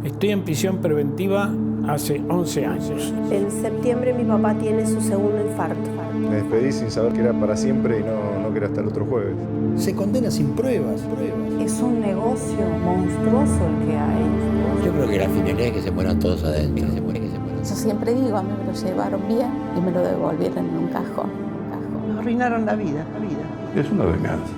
Estoy en prisión preventiva hace 11 años. En septiembre mi papá tiene su segundo infarto. Me despedí sin saber que era para siempre y no que era hasta el otro jueves. Se condena sin pruebas. Es un negocio monstruoso el que hay. Yo creo que la finalidad es que se mueran todos adentro. Yo siempre digo, a mí me lo llevaron bien y me lo devolvieron en un cajón. Nos arruinaron la vida. Es una venganza.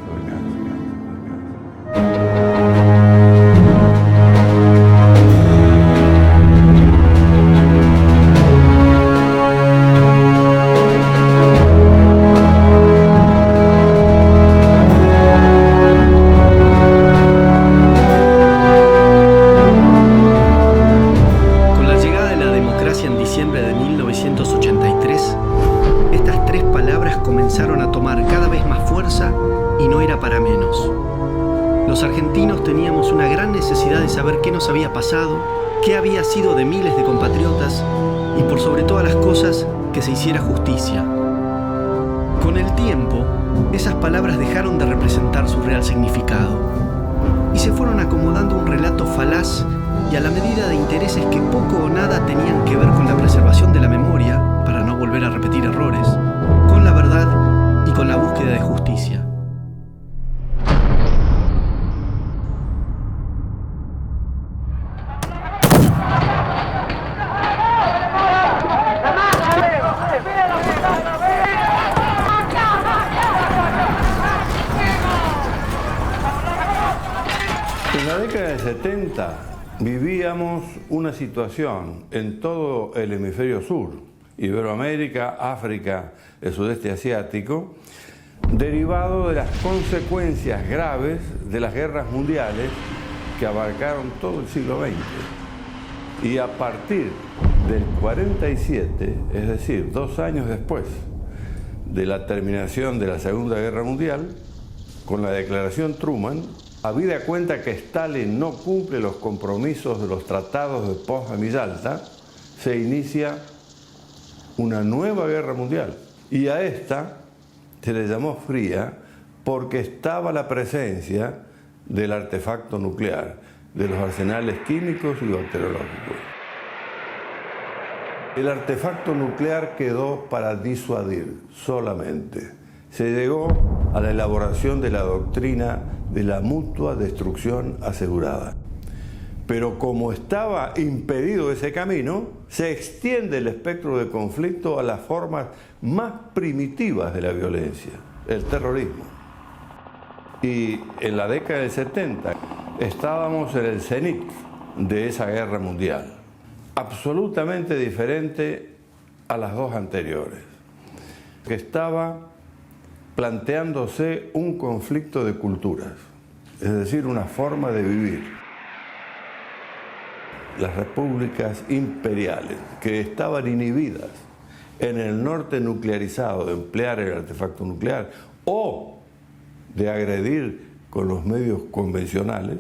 Comenzaron a tomar cada vez más fuerza y no era para menos. Los argentinos teníamos una gran necesidad de saber qué nos había pasado, qué había sido de miles de compatriotas y por sobre todas las cosas que se hiciera justicia. Con el tiempo, esas palabras dejaron de representar su real significado y se fueron acomodando un relato falaz y a la medida de intereses que poco o nada tenían que ver con la preservación de la memoria para no volver a repetir errores, con la verdad y con la búsqueda de justicia. En la década del 70 vivíamos una situación en todo el hemisferio sur, Iberoamérica, África, el sudeste asiático, derivado de las consecuencias graves de las guerras mundiales que abarcaron todo el siglo XX. Y a partir del 47, es decir, 2 años después de la terminación de la Segunda Guerra Mundial, con la declaración Truman, habida cuenta que Stalin no cumple los compromisos de los tratados de Potsdam y Yalta, se inicia una nueva guerra mundial. Y a esta se le llamó fría porque estaba la presencia del artefacto nuclear, de los arsenales químicos y bacteriológicos. El artefacto nuclear quedó para disuadir solamente. Se llegó a la elaboración de la doctrina de la mutua destrucción asegurada. Pero como estaba impedido ese camino, se extiende el espectro de conflicto a las formas más primitivas de la violencia, el terrorismo. Y en la década del 70 estábamos en el cenit de esa guerra mundial, absolutamente diferente a las dos anteriores, que estaba planteándose un conflicto de culturas, es decir, una forma de vivir. Las repúblicas imperiales que estaban inhibidas en el norte nuclearizado de emplear el artefacto nuclear o de agredir con los medios convencionales,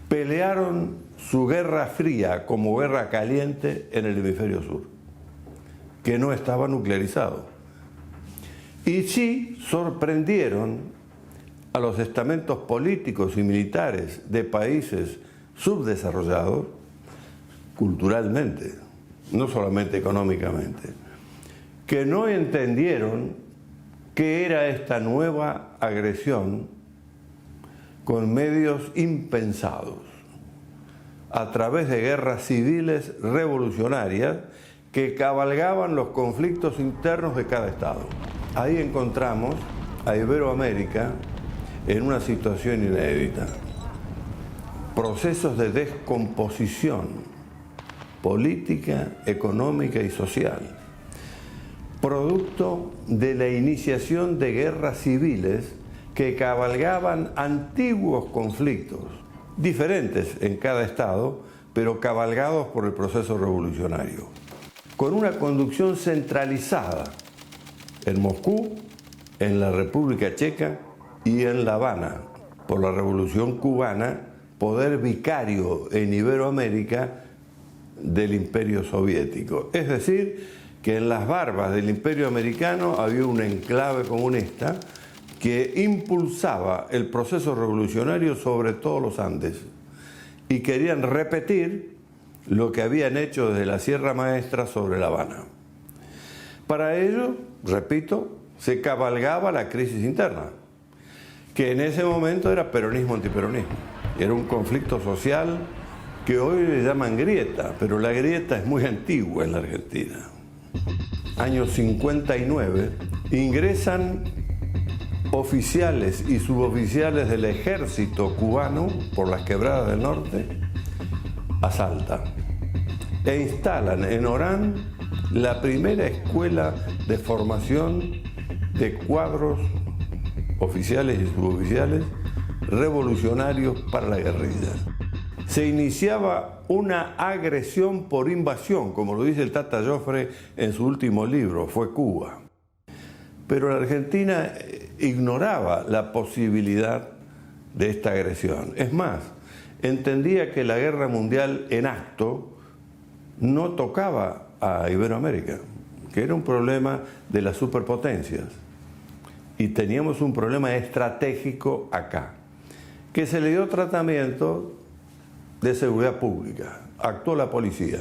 pelearon su guerra fría como guerra caliente en el hemisferio sur, que no estaba nuclearizado. Y sí sorprendieron a los estamentos políticos y militares de países subdesarrollados culturalmente, no solamente económicamente, que no entendieron qué era esta nueva agresión con medios impensados, a través de guerras civiles revolucionarias que cabalgaban los conflictos internos de cada estado. Ahí encontramos a Iberoamérica en una situación inédita. Procesos de descomposición política, económica y social, producto de la iniciación de guerras civiles que cabalgaban antiguos conflictos, diferentes en cada estado, pero cabalgados por el proceso revolucionario, con una conducción centralizada en Moscú, en la República Checa y en La Habana, por la Revolución Cubana, poder vicario en Iberoamérica del Imperio Soviético. Es decir, que en las barbas del Imperio Americano había un enclave comunista que impulsaba el proceso revolucionario sobre todos los Andes y querían repetir lo que habían hecho desde la Sierra Maestra sobre La Habana. Para ello, repito, se cabalgaba la crisis interna, que en ese momento era peronismo-antiperonismo. Era un conflicto social que hoy le llaman grieta, pero la grieta es muy antigua en la Argentina. Año 59, ingresan oficiales y suboficiales del ejército cubano por las quebradas del norte a Salta e instalan en Orán la primera escuela de formación de cuadros oficiales y suboficiales revolucionarios para la guerrilla. Se iniciaba una agresión por invasión, como lo dice el Tata Joffre en su último libro, Fue Cuba. Pero la Argentina ignoraba la posibilidad de esta agresión. Es más, entendía que la guerra mundial en acto no tocaba a Iberoamérica, que era un problema de las superpotencias. Y teníamos un problema estratégico acá, que se le dio tratamiento de seguridad pública. Actuó la policía.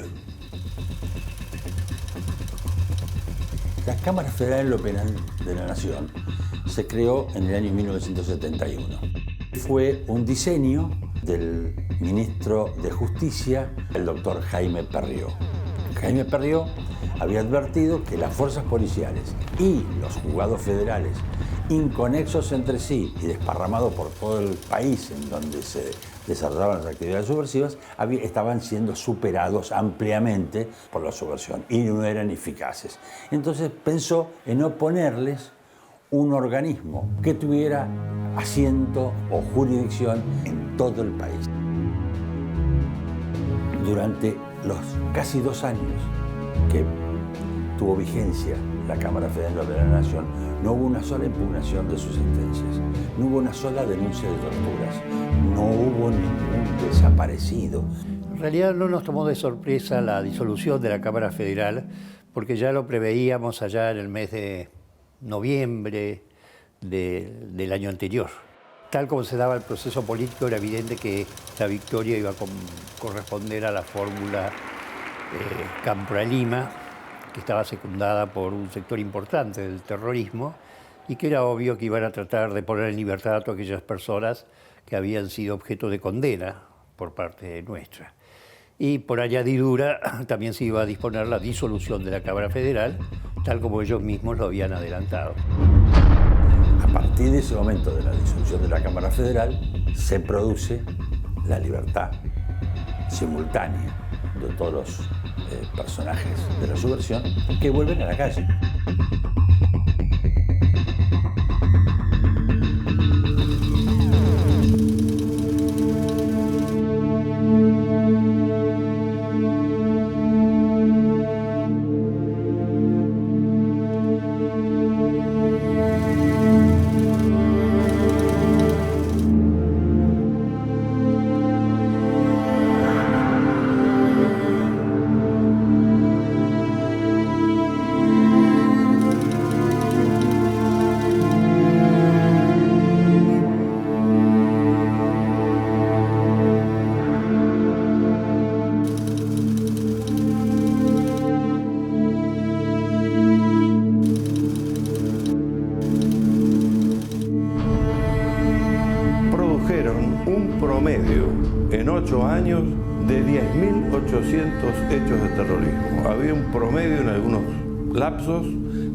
La Cámara Federal de lo Penal de la Nación se creó en el año 1971. Fue un diseño del ministro de Justicia, el doctor Jaime Perrió. Jaime Perrió había advertido que las fuerzas policiales y los juzgados federales, inconexos entre sí y desparramados por todo el país en donde se desarrollaban las actividades subversivas, estaban siendo superados ampliamente por la subversión y no eran eficaces. Entonces pensó en oponerles un organismo que tuviera asiento o jurisdicción en todo el país. Durante los casi 2 años que tuvo vigencia la Cámara Federal de la Nación, no hubo una sola impugnación de sus sentencias, no hubo una sola denuncia de torturas, no hubo ningún desaparecido. En realidad no nos tomó de sorpresa la disolución de la Cámara Federal, porque ya lo preveíamos allá en el mes de noviembre del año anterior. Tal como se daba el proceso político, era evidente que la victoria iba a corresponder a la fórmula Campralima, que estaba secundada por un sector importante del terrorismo y que era obvio que iban a tratar de poner en libertad a todas aquellas personas que habían sido objeto de condena por parte nuestra. Y por añadidura también se iba a disponer la disolución de la Cámara Federal, tal como ellos mismos lo habían adelantado. A partir de ese momento de la disolución de la Cámara Federal, se produce la libertad simultánea de todos los personajes de la subversión que vuelven a la calle. Un promedio en 8 años de 10.800 hechos de terrorismo. Había un promedio en algunos lapsos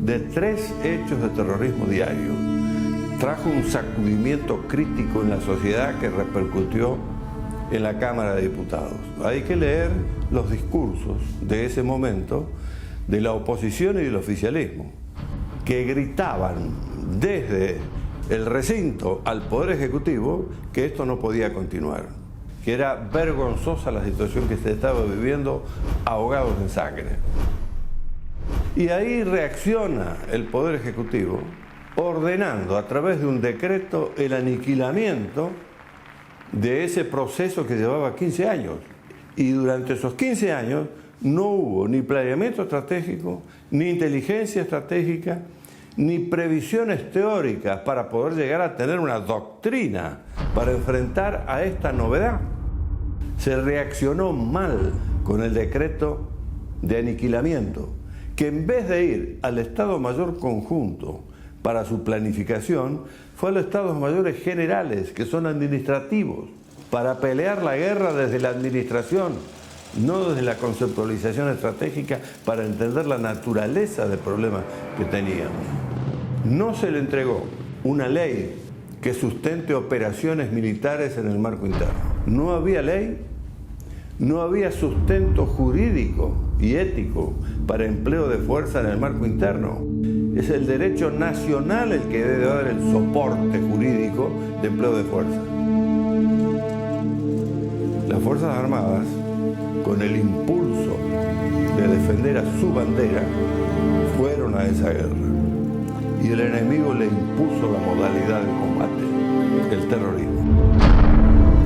de 3 hechos de terrorismo diario. Trajo un sacudimiento crítico en la sociedad que repercutió en la Cámara de Diputados. Hay que leer los discursos de ese momento de la oposición y del oficialismo, que gritaban desde el recinto al Poder Ejecutivo que esto no podía continuar, que era vergonzosa la situación que se estaba viviendo, ahogados en sangre. Y ahí reacciona el Poder Ejecutivo ordenando a través de un decreto el aniquilamiento de ese proceso que llevaba 15 años. Y durante esos 15 años no hubo ni planeamiento estratégico, ni inteligencia estratégica, ni previsiones teóricas para poder llegar a tener una doctrina para enfrentar a esta novedad. se reaccionó mal con el decreto de aniquilamiento, que en vez de ir al Estado Mayor Conjunto para su planificación, fue a los Estados Mayores Generales, que son administrativos, para pelear la guerra desde la administración, no desde la conceptualización estratégica para entender la naturaleza del problema que teníamos. No se le entregó una ley que sustente operaciones militares en el marco interno. No había ley, no había sustento jurídico y ético para empleo de fuerza en el marco interno. Es el derecho nacional el que debe dar el soporte jurídico de empleo de fuerza. Las Fuerzas Armadas, con el impulso de defender a su bandera, fueron a esa guerra. Y el enemigo le impuso la modalidad de combate, el terrorismo.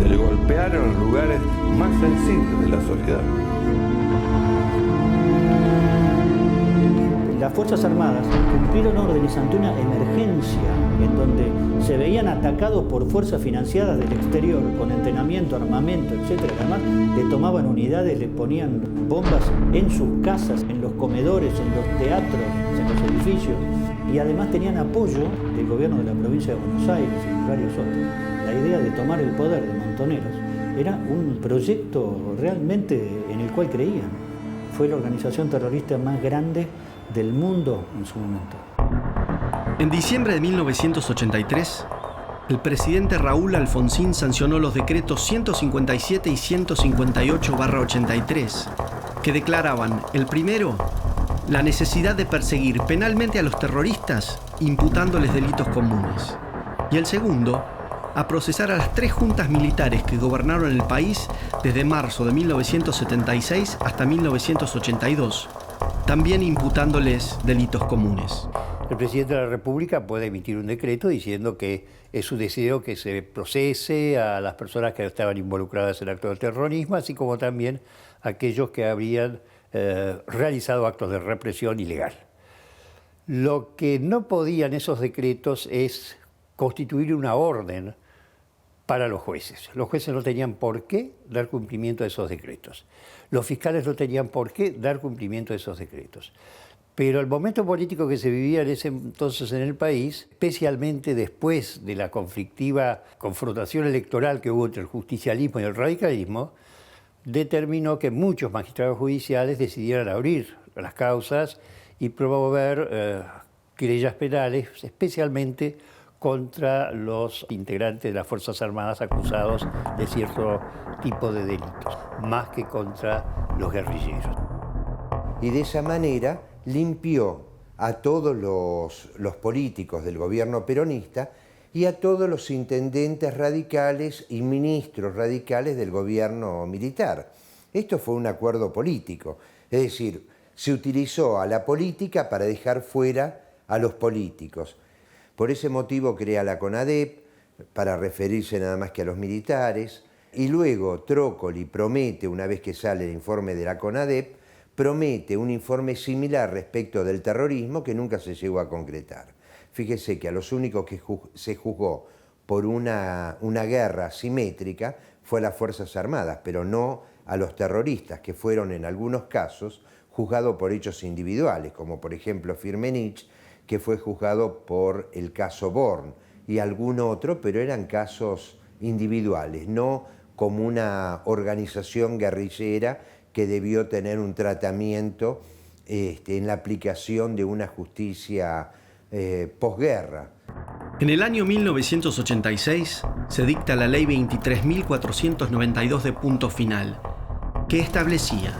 Le golpearon en los lugares más sensibles de la sociedad. Las Fuerzas Armadas cumplieron órdenes ante una emergencia en donde se veían atacados por fuerzas financiadas del exterior con entrenamiento, armamento, etc. Además, le tomaban unidades, le ponían bombas en sus casas, en los comedores, en los teatros, en los edificios, y además tenían apoyo del gobierno de la provincia de Buenos Aires y varios otros. La idea de tomar el poder de Montoneros era un proyecto realmente en el cual creían. Fue la organización terrorista más grande del mundo en su momento. En diciembre de 1983, el presidente Raúl Alfonsín sancionó los decretos 157 y 158/83, que declaraban, el primero, la necesidad de perseguir penalmente a los terroristas imputándoles delitos comunes, y el segundo, a procesar a las 3 juntas militares que gobernaron el país desde marzo de 1976 hasta 1982, también imputándoles delitos comunes. El presidente de la República puede emitir un decreto diciendo que es su deseo que se procese a las personas que estaban involucradas en actos de terrorismo, así como también a aquellos que habrían realizado actos de represión ilegal. Lo que no podían esos decretos es constituir una orden para los jueces. Los jueces no tenían por qué dar cumplimiento a esos decretos. Los fiscales no tenían por qué dar cumplimiento a esos decretos. Pero el momento político que se vivía en ese entonces en el país, especialmente después de la conflictiva confrontación electoral que hubo entre el justicialismo y el radicalismo, determinó que muchos magistrados judiciales decidieran abrir las causas y promover querellas penales, especialmente contra los integrantes de las Fuerzas Armadas acusados de cierto tipo de delitos, más que contra los guerrilleros. Y de esa manera limpió a todos los políticos del gobierno peronista y a todos los intendentes radicales y ministros radicales del gobierno militar. Esto fue un acuerdo político, es decir, se utilizó a la política para dejar fuera a los políticos. Por ese motivo crea la CONADEP, para referirse nada más que a los militares, y luego Trócoli promete, una vez que sale el informe de la CONADEP, promete un informe similar respecto del terrorismo que nunca se llegó a concretar. Fíjese que a los únicos que se juzgó por una guerra asimétrica fue a las Fuerzas Armadas, pero no a los terroristas, que fueron en algunos casos juzgados por hechos individuales, como por ejemplo Firmenich, que fue juzgado por el caso Born, y algún otro, pero eran casos individuales, no como una organización guerrillera que debió tener un tratamiento en la aplicación de una justicia posguerra. En el año 1986 se dicta la Ley 23.492 de punto final, que establecía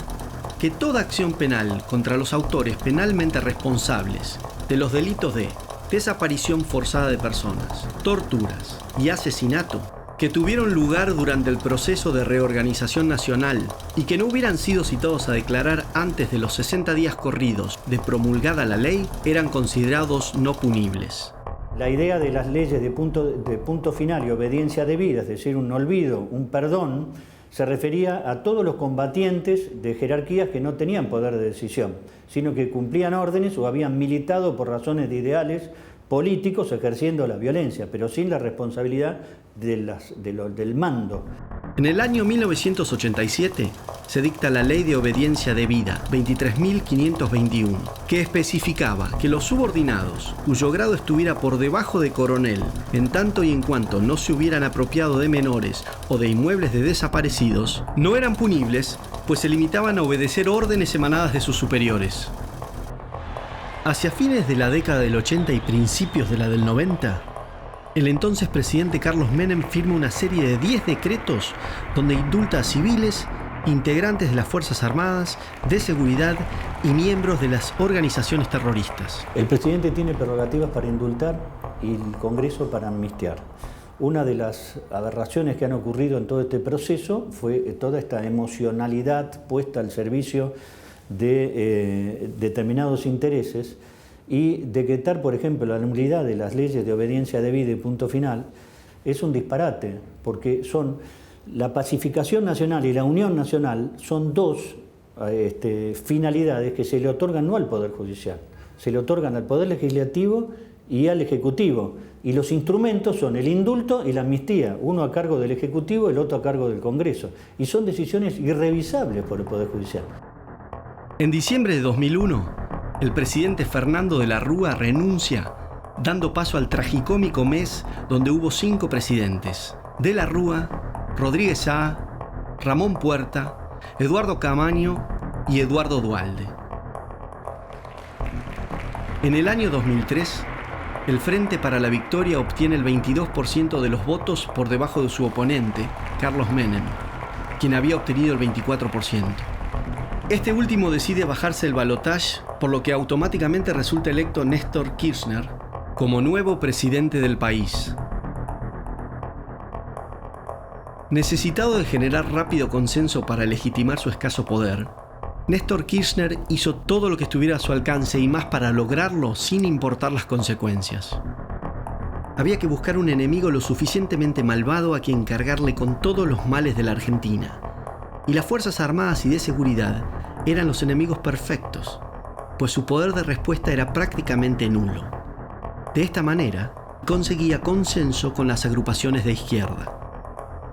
que toda acción penal contra los autores penalmente responsables de los delitos de desaparición forzada de personas, torturas y asesinato que tuvieron lugar durante el proceso de reorganización nacional y que no hubieran sido citados a declarar antes de los 60 días corridos de promulgada la ley, eran considerados no punibles. La idea de las leyes de punto final y obediencia debida, es decir, un olvido, un perdón, se refería a todos los combatientes de jerarquías que no tenían poder de decisión, sino que cumplían órdenes o habían militado por razones de ideales políticos ejerciendo la violencia, pero sin la responsabilidad del mando. En el año 1987 se dicta la Ley de Obediencia Debida 23.521, que especificaba que los subordinados, cuyo grado estuviera por debajo de coronel, en tanto y en cuanto no se hubieran apropiado de menores o de inmuebles de desaparecidos, no eran punibles, pues se limitaban a obedecer órdenes emanadas de sus superiores. Hacia fines de la década del 80 y principios de la del 90, el entonces presidente Carlos Menem firma una serie de 10 decretos donde indulta a civiles, integrantes de las Fuerzas Armadas, de seguridad y miembros de las organizaciones terroristas. El presidente tiene prerrogativas para indultar y el Congreso para amnistiar. Una de las aberraciones que han ocurrido en todo este proceso fue toda esta emocionalidad puesta al servicio de determinados intereses y decretar, por ejemplo, la nulidad de las leyes de obediencia debida y punto final es un disparate, porque son la pacificación nacional y la unión nacional son dos finalidades que se le otorgan no al Poder Judicial, se le otorgan al Poder Legislativo y al Ejecutivo. Y los instrumentos son el indulto y la amnistía, uno a cargo del Ejecutivo, el otro a cargo del Congreso. Y son decisiones irrevisables por el Poder Judicial. En diciembre de 2001, el presidente Fernando de la Rúa renuncia, dando paso al tragicómico mes donde hubo 5 presidentes: de la Rúa, Rodríguez Saa, Ramón Puerta, Eduardo Camaño y Eduardo Duhalde. En el año 2003, el Frente para la Victoria obtiene el 22% de los votos por debajo de su oponente, Carlos Menem, quien había obtenido el 24%. Este último decide bajarse el balotaje, por lo que automáticamente resulta electo Néstor Kirchner como nuevo presidente del país. Necesitado de generar rápido consenso para legitimar su escaso poder, Néstor Kirchner hizo todo lo que estuviera a su alcance y más para lograrlo sin importar las consecuencias. Había que buscar un enemigo lo suficientemente malvado a quien cargarle con todos los males de la Argentina. Y las Fuerzas Armadas y de Seguridad eran los enemigos perfectos, pues su poder de respuesta era prácticamente nulo. De esta manera, conseguía consenso con las agrupaciones de izquierda.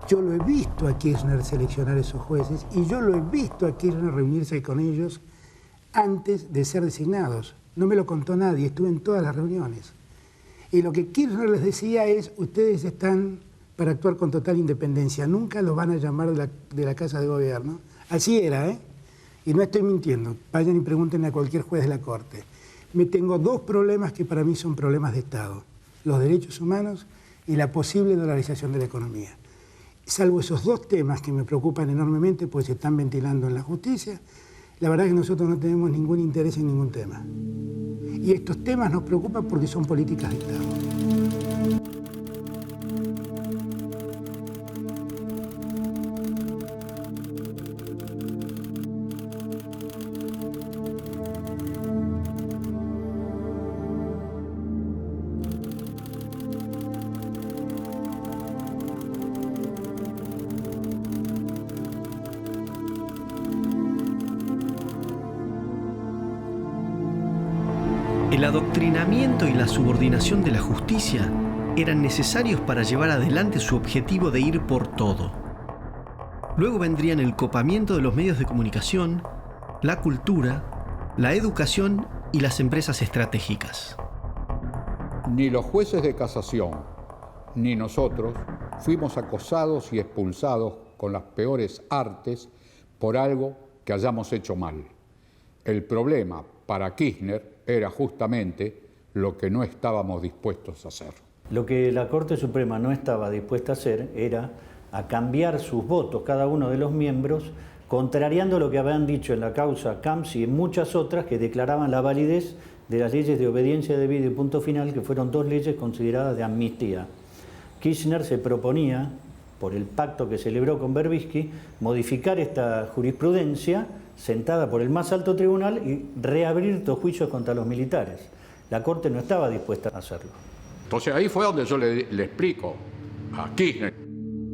Yo lo he visto a Kirchner seleccionar esos jueces y yo lo he visto a Kirchner reunirse con ellos antes de ser designados. No me lo contó nadie, estuve en todas las reuniones. Y lo que Kirchner les decía es, ustedes están para actuar con total independencia, nunca los van a llamar de la Casa de Gobierno. Así era, ¿eh? Y no estoy mintiendo, vayan y pregúntenle a cualquier juez de la Corte. Me tengo 2 problemas que para mí son problemas de Estado, los derechos humanos y la posible dolarización de la economía. Salvo esos 2 temas que me preocupan enormemente, pues se están ventilando en la justicia, la verdad es que nosotros no tenemos ningún interés en ningún tema. Y estos temas nos preocupan porque son políticas de Estado. El adoctrinamiento y la subordinación de la justicia eran necesarios para llevar adelante su objetivo de ir por todo. Luego vendrían el copamiento de los medios de comunicación, la cultura, la educación y las empresas estratégicas. Ni los jueces de casación, ni nosotros fuimos acosados y expulsados con las peores artes por algo que hayamos hecho mal. El problema para Kirchner era justamente lo que no estábamos dispuestos a hacer. Lo que la Corte Suprema no estaba dispuesta a hacer era a cambiar sus votos, cada uno de los miembros, contrariando lo que habían dicho en la causa Camps y en muchas otras que declaraban la validez de las leyes de obediencia debida y punto final, que fueron 2 leyes consideradas de amnistía. Kirchner se proponía, por el pacto que celebró con Berbisky, modificar esta jurisprudencia sentada por el más alto tribunal y reabrir estos juicios contra los militares. La Corte no estaba dispuesta a hacerlo. Entonces ahí fue donde yo le explico a Kirchner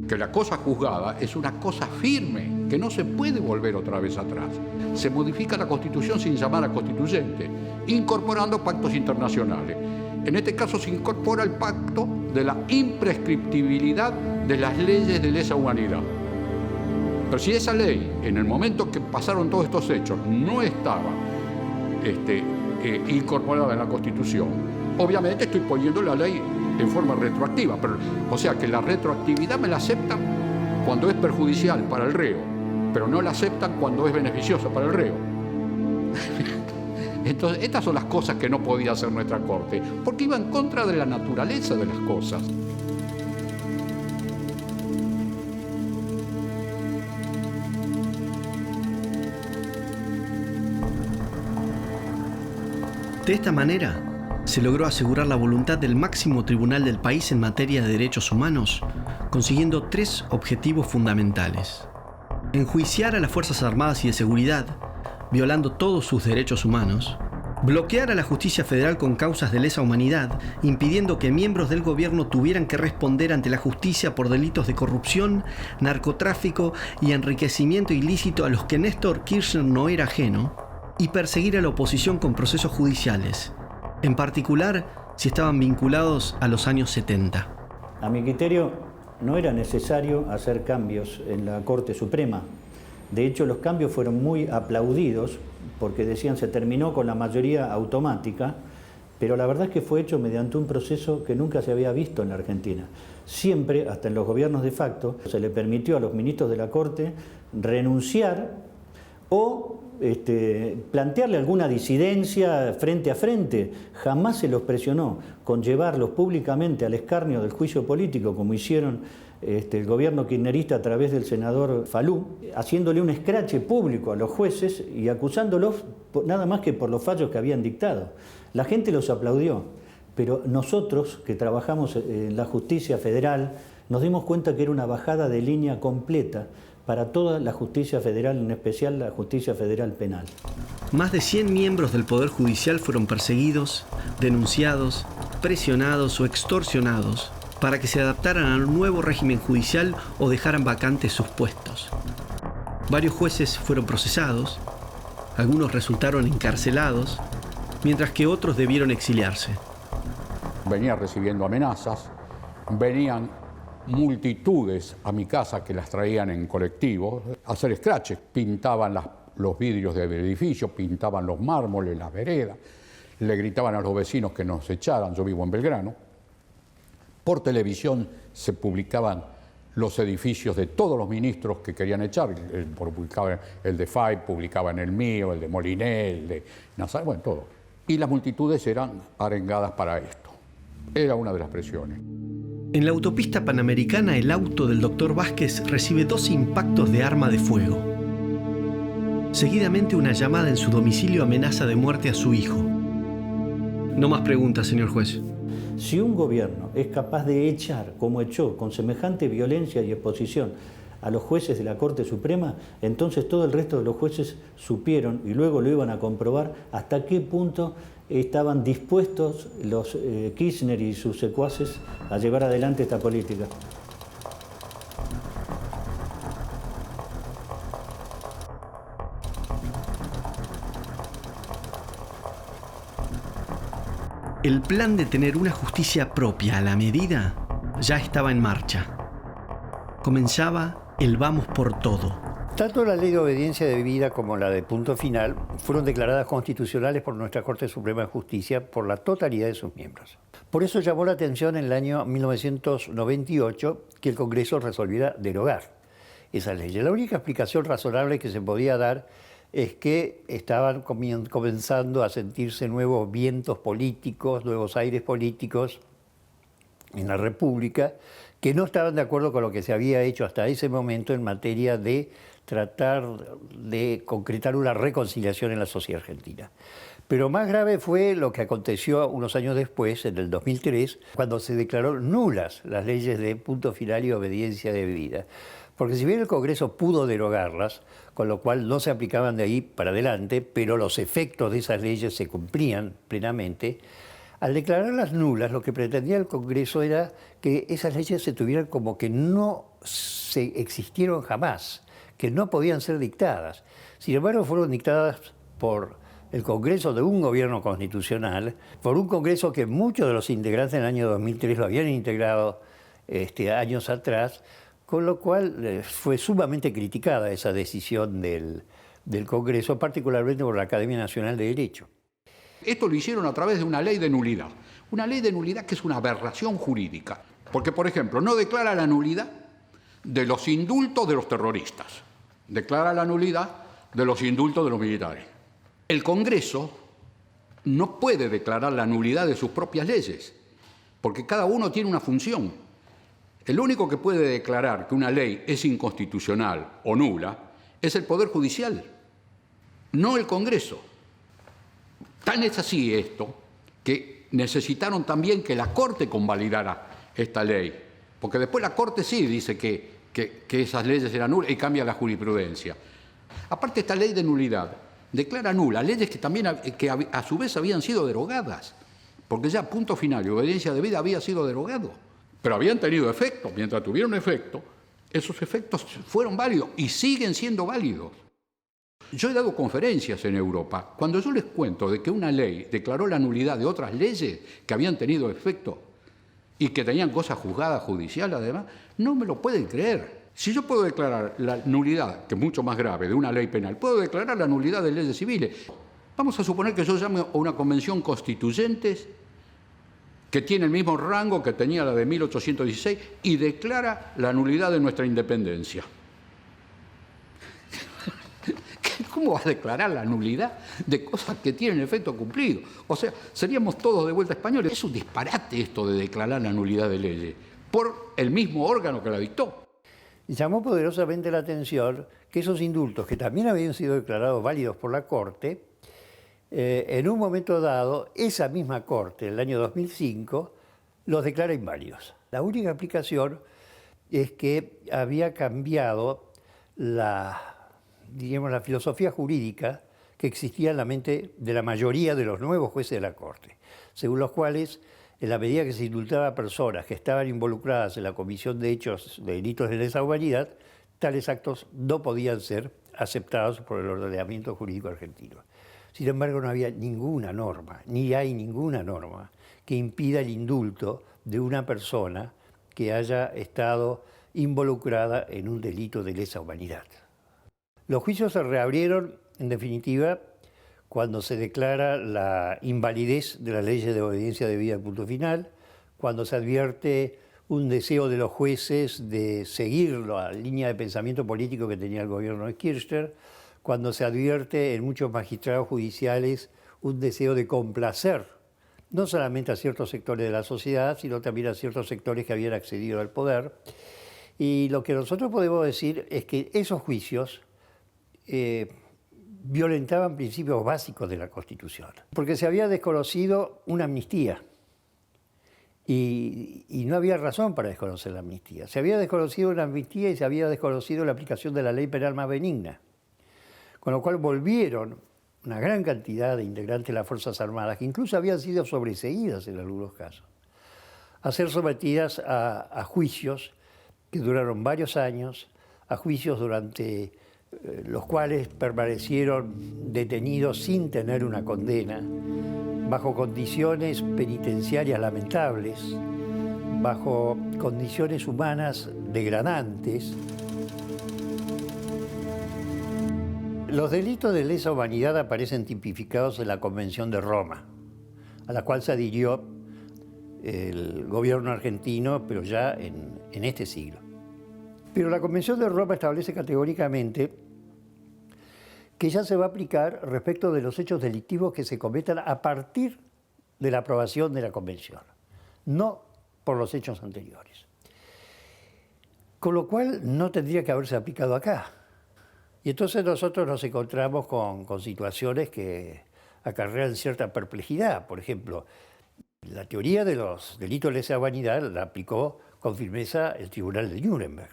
que la cosa juzgada es una cosa firme, que no se puede volver otra vez atrás. Se modifica la Constitución sin llamar a constituyente, incorporando pactos internacionales. En este caso se incorpora el pacto de la imprescriptibilidad de las leyes de lesa humanidad. Pero si esa ley, en el momento que pasaron todos estos hechos, no estaba incorporada en la Constitución, obviamente estoy poniendo la ley en forma retroactiva. Pero, o sea que la retroactividad me la aceptan cuando es perjudicial para el reo, pero no la aceptan cuando es beneficiosa para el reo. Entonces, estas son las cosas que no podía hacer nuestra Corte, porque iba en contra de la naturaleza de las cosas. De esta manera, se logró asegurar la voluntad del máximo tribunal del país en materia de derechos humanos, consiguiendo 3 objetivos fundamentales: enjuiciar a las Fuerzas Armadas y de Seguridad, violando todos sus derechos humanos; bloquear a la justicia federal con causas de lesa humanidad, impidiendo que miembros del gobierno tuvieran que responder ante la justicia por delitos de corrupción, narcotráfico y enriquecimiento ilícito a los que Néstor Kirchner no era ajeno; y perseguir a la oposición con procesos judiciales, en particular si estaban vinculados a los años 70. A mi criterio, no era necesario hacer cambios en la Corte Suprema. De hecho, los cambios fueron muy aplaudidos porque decían se terminó con la mayoría automática, pero la verdad es que fue hecho mediante un proceso que nunca se había visto en la Argentina. Siempre, hasta en los gobiernos de facto, se le permitió a los ministros de la Corte renunciar o plantearle alguna disidencia frente a frente. Jamás se los presionó con llevarlos públicamente al escarnio del juicio político, como hicieron el gobierno kirchnerista a través del senador Falú, haciéndole un escrache público a los jueces y acusándolos nada más que por los fallos que habían dictado. La gente los aplaudió, pero nosotros que trabajamos en la justicia federal nos dimos cuenta que era una bajada de línea completa para toda la justicia federal, en especial la justicia federal penal. Más de 100 miembros del Poder Judicial fueron perseguidos, denunciados, presionados o extorsionados para que se adaptaran al nuevo régimen judicial o dejaran vacantes sus puestos. Varios jueces fueron procesados, algunos resultaron encarcelados, mientras que otros debieron exiliarse. Venía recibiendo amenazas, venían multitudes a mi casa que las traían en colectivo a hacer scratches, pintaban los vidrios del edificio, pintaban los mármoles, las veredas, le gritaban a los vecinos que nos echaran. Yo vivo en Belgrano. Por televisión se publicaban los edificios de todos los ministros que querían echar. Publicaban el de Fay, publicaban el mío, el de Moliné, el de Nazar, bueno, todo. Y las multitudes eran arengadas para esto. Era una de las presiones. En la autopista panamericana, el auto del doctor Vázquez recibe 2 impactos de arma de fuego. Seguidamente, una llamada en su domicilio amenaza de muerte a su hijo. No más preguntas, señor juez. Si un gobierno es capaz de echar, como echó, con semejante violencia y exposición a los jueces de la Corte Suprema, entonces todo el resto de los jueces supieron, y luego lo iban a comprobar, hasta qué punto estaban dispuestos los Kirchner y sus secuaces a llevar adelante esta política. El plan de tener una justicia propia a la medida ya estaba en marcha. Comenzaba el vamos por todo. Tanto la Ley de Obediencia Debida como la de Punto Final fueron declaradas constitucionales por nuestra Corte Suprema de Justicia por la totalidad de sus miembros. Por eso llamó la atención en el año 1998 que el Congreso resolviera derogar esas leyes. La única explicación razonable que se podía dar es que estaban comenzando a sentirse nuevos vientos políticos, nuevos aires políticos en la República, que no estaban de acuerdo con lo que se había hecho hasta ese momento en materia de tratar de concretar una reconciliación en la sociedad argentina. Pero más grave fue lo que aconteció unos años después, en el 2003, cuando se declaró nulas las leyes de Punto Final y Obediencia Debida. Porque si bien el Congreso pudo derogarlas, con lo cual no se aplicaban de ahí para adelante, pero los efectos de esas leyes se cumplían plenamente, al declararlas nulas, lo que pretendía el Congreso era que esas leyes se tuvieran como que no existieron jamás, que no podían ser dictadas. Sin embargo, fueron dictadas por el Congreso de un gobierno constitucional, por un Congreso que muchos de los integrantes en el año 2003 lo habían integrado años atrás, Con lo cual fue sumamente criticada esa decisión del Congreso, particularmente por la Academia Nacional de Derecho. Esto lo hicieron a través de una ley de nulidad. Una ley de nulidad que es una aberración jurídica. Porque, por ejemplo, no declara la nulidad de los indultos de los terroristas. Declara la nulidad de los indultos de los militares. El Congreso no puede declarar la nulidad de sus propias leyes, porque cada uno tiene una función. El único que puede declarar que una ley es inconstitucional o nula es el Poder Judicial, no el Congreso. Tan es así esto que necesitaron también que la Corte convalidara esta ley, porque después la Corte sí dice que esas leyes eran nulas y cambia la jurisprudencia. Aparte, esta ley de nulidad declara nulas leyes que también a su vez habían sido derogadas, porque ya punto final y obediencia debida había sido derogado, pero habían tenido efecto. Mientras tuvieron efecto, esos efectos fueron válidos y siguen siendo válidos. Yo he dado conferencias en Europa. Cuando yo les cuento de que una ley declaró la nulidad de otras leyes que habían tenido efecto y que tenían cosas juzgadas judicial además, no me lo pueden creer. Si yo puedo declarar la nulidad, que es mucho más grave, de una ley penal, puedo declarar la nulidad de leyes civiles. Vamos a suponer que yo llame a una convención constituyente que tiene el mismo rango que tenía la de 1816 y declara la nulidad de nuestra independencia. ¿Cómo va a declarar la nulidad de cosas que tienen efecto cumplido? O sea, seríamos todos de vuelta españoles. Es un disparate esto de declarar la nulidad de leyes por el mismo órgano que la dictó. Llamó poderosamente la atención que esos indultos, que también habían sido declarados válidos por la Corte, en un momento dado, esa misma Corte, en el año 2005, los declara inválidos. La única explicación es que había cambiado la filosofía jurídica que existía en la mente de la mayoría de los nuevos jueces de la Corte, según los cuales, en la medida que se indultaba a personas que estaban involucradas en la comisión de hechos de delitos de lesa humanidad, tales actos no podían ser aceptados por el ordenamiento jurídico argentino. Sin embargo, no había ninguna norma, ni hay ninguna norma que impida el indulto de una persona que haya estado involucrada en un delito de lesa humanidad. Los juicios se reabrieron, en definitiva, cuando se declara la invalidez de las leyes de obediencia debida al punto final, cuando se advierte un deseo de los jueces de seguir la línea de pensamiento político que tenía el gobierno de Kirchner, cuando se advierte en muchos magistrados judiciales un deseo de complacer no solamente a ciertos sectores de la sociedad, sino también a ciertos sectores que habían accedido al poder. Y lo que nosotros podemos decir es que esos juicios violentaban principios básicos de la Constitución, porque se había desconocido una amnistía y no había razón para desconocer la amnistía. Se había desconocido una amnistía y se había desconocido la aplicación de la ley penal más benigna, con lo cual volvieron una gran cantidad de integrantes de las Fuerzas Armadas, que incluso habían sido sobreseídas en algunos casos, a ser sometidas a juicios que duraron varios años, a juicios durante los cuales permanecieron detenidos sin tener una condena, bajo condiciones penitenciarias lamentables, bajo condiciones humanas degradantes. Los delitos de lesa humanidad aparecen tipificados en la Convención de Roma, a la cual se adhirió el gobierno argentino, pero ya en este siglo. Pero la Convención de Roma establece categóricamente que ya se va a aplicar respecto de los hechos delictivos que se cometan a partir de la aprobación de la Convención, no por los hechos anteriores. Con lo cual no tendría que haberse aplicado acá. Y entonces nosotros nos encontramos con situaciones que acarrean cierta perplejidad. Por ejemplo, la teoría de los delitos de lesa humanidad la aplicó con firmeza el Tribunal de Nuremberg.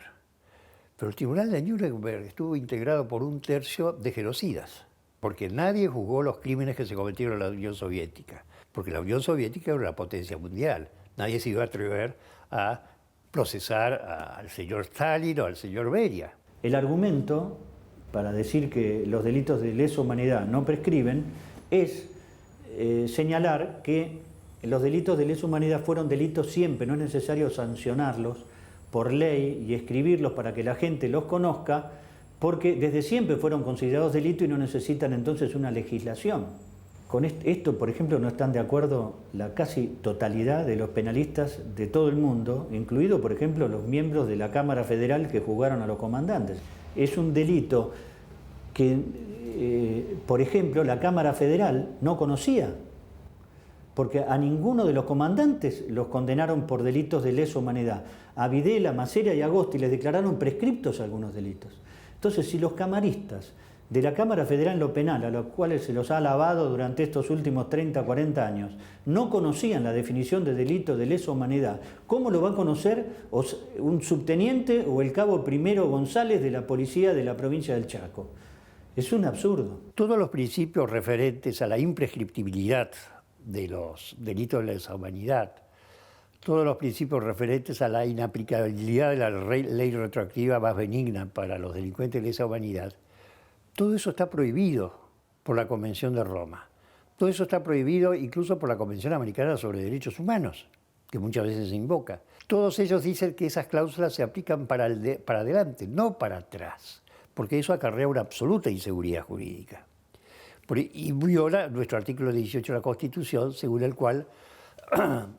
Pero el Tribunal de Nuremberg estuvo integrado por 1/3 de genocidas, porque nadie juzgó los crímenes que se cometieron en la Unión Soviética, porque la Unión Soviética era una potencia mundial. Nadie se iba a atrever a procesar al señor Stalin o al señor Beria. El argumento para decir que los delitos de lesa humanidad no prescriben es señalar que los delitos de lesa humanidad fueron delitos siempre, no es necesario sancionarlos por ley y escribirlos para que la gente los conozca, porque desde siempre fueron considerados delito y no necesitan entonces una legislación. Con esto, por ejemplo, no están de acuerdo la casi totalidad de los penalistas de todo el mundo, incluido, por ejemplo, los miembros de la Cámara Federal que juzgaron a los comandantes. Es un delito que, por ejemplo, la Cámara Federal no conocía, porque a ninguno de los comandantes los condenaron por delitos de lesa humanidad. A Videla, Macera y Agosti les declararon prescriptos algunos delitos. Entonces, si los camaristas de la Cámara Federal en lo penal, a los cuales se los ha alabado durante estos últimos 30, 40 años, no conocían la definición de delito de lesa humanidad, ¿cómo lo va a conocer un subteniente o el cabo Primero González de la policía de la provincia del Chaco? Es un absurdo. Todos los principios referentes a la imprescriptibilidad de los delitos de lesa humanidad, todos los principios referentes a la inaplicabilidad de la ley retroactiva más benigna para los delincuentes de lesa humanidad, todo eso está prohibido por la Convención de Roma. Todo eso está prohibido incluso por la Convención Americana sobre Derechos Humanos, que muchas veces se invoca. Todos ellos dicen que esas cláusulas se aplican para adelante, no para atrás, porque eso acarrea una absoluta inseguridad jurídica. Y viola nuestro artículo 18 de la Constitución, según el cual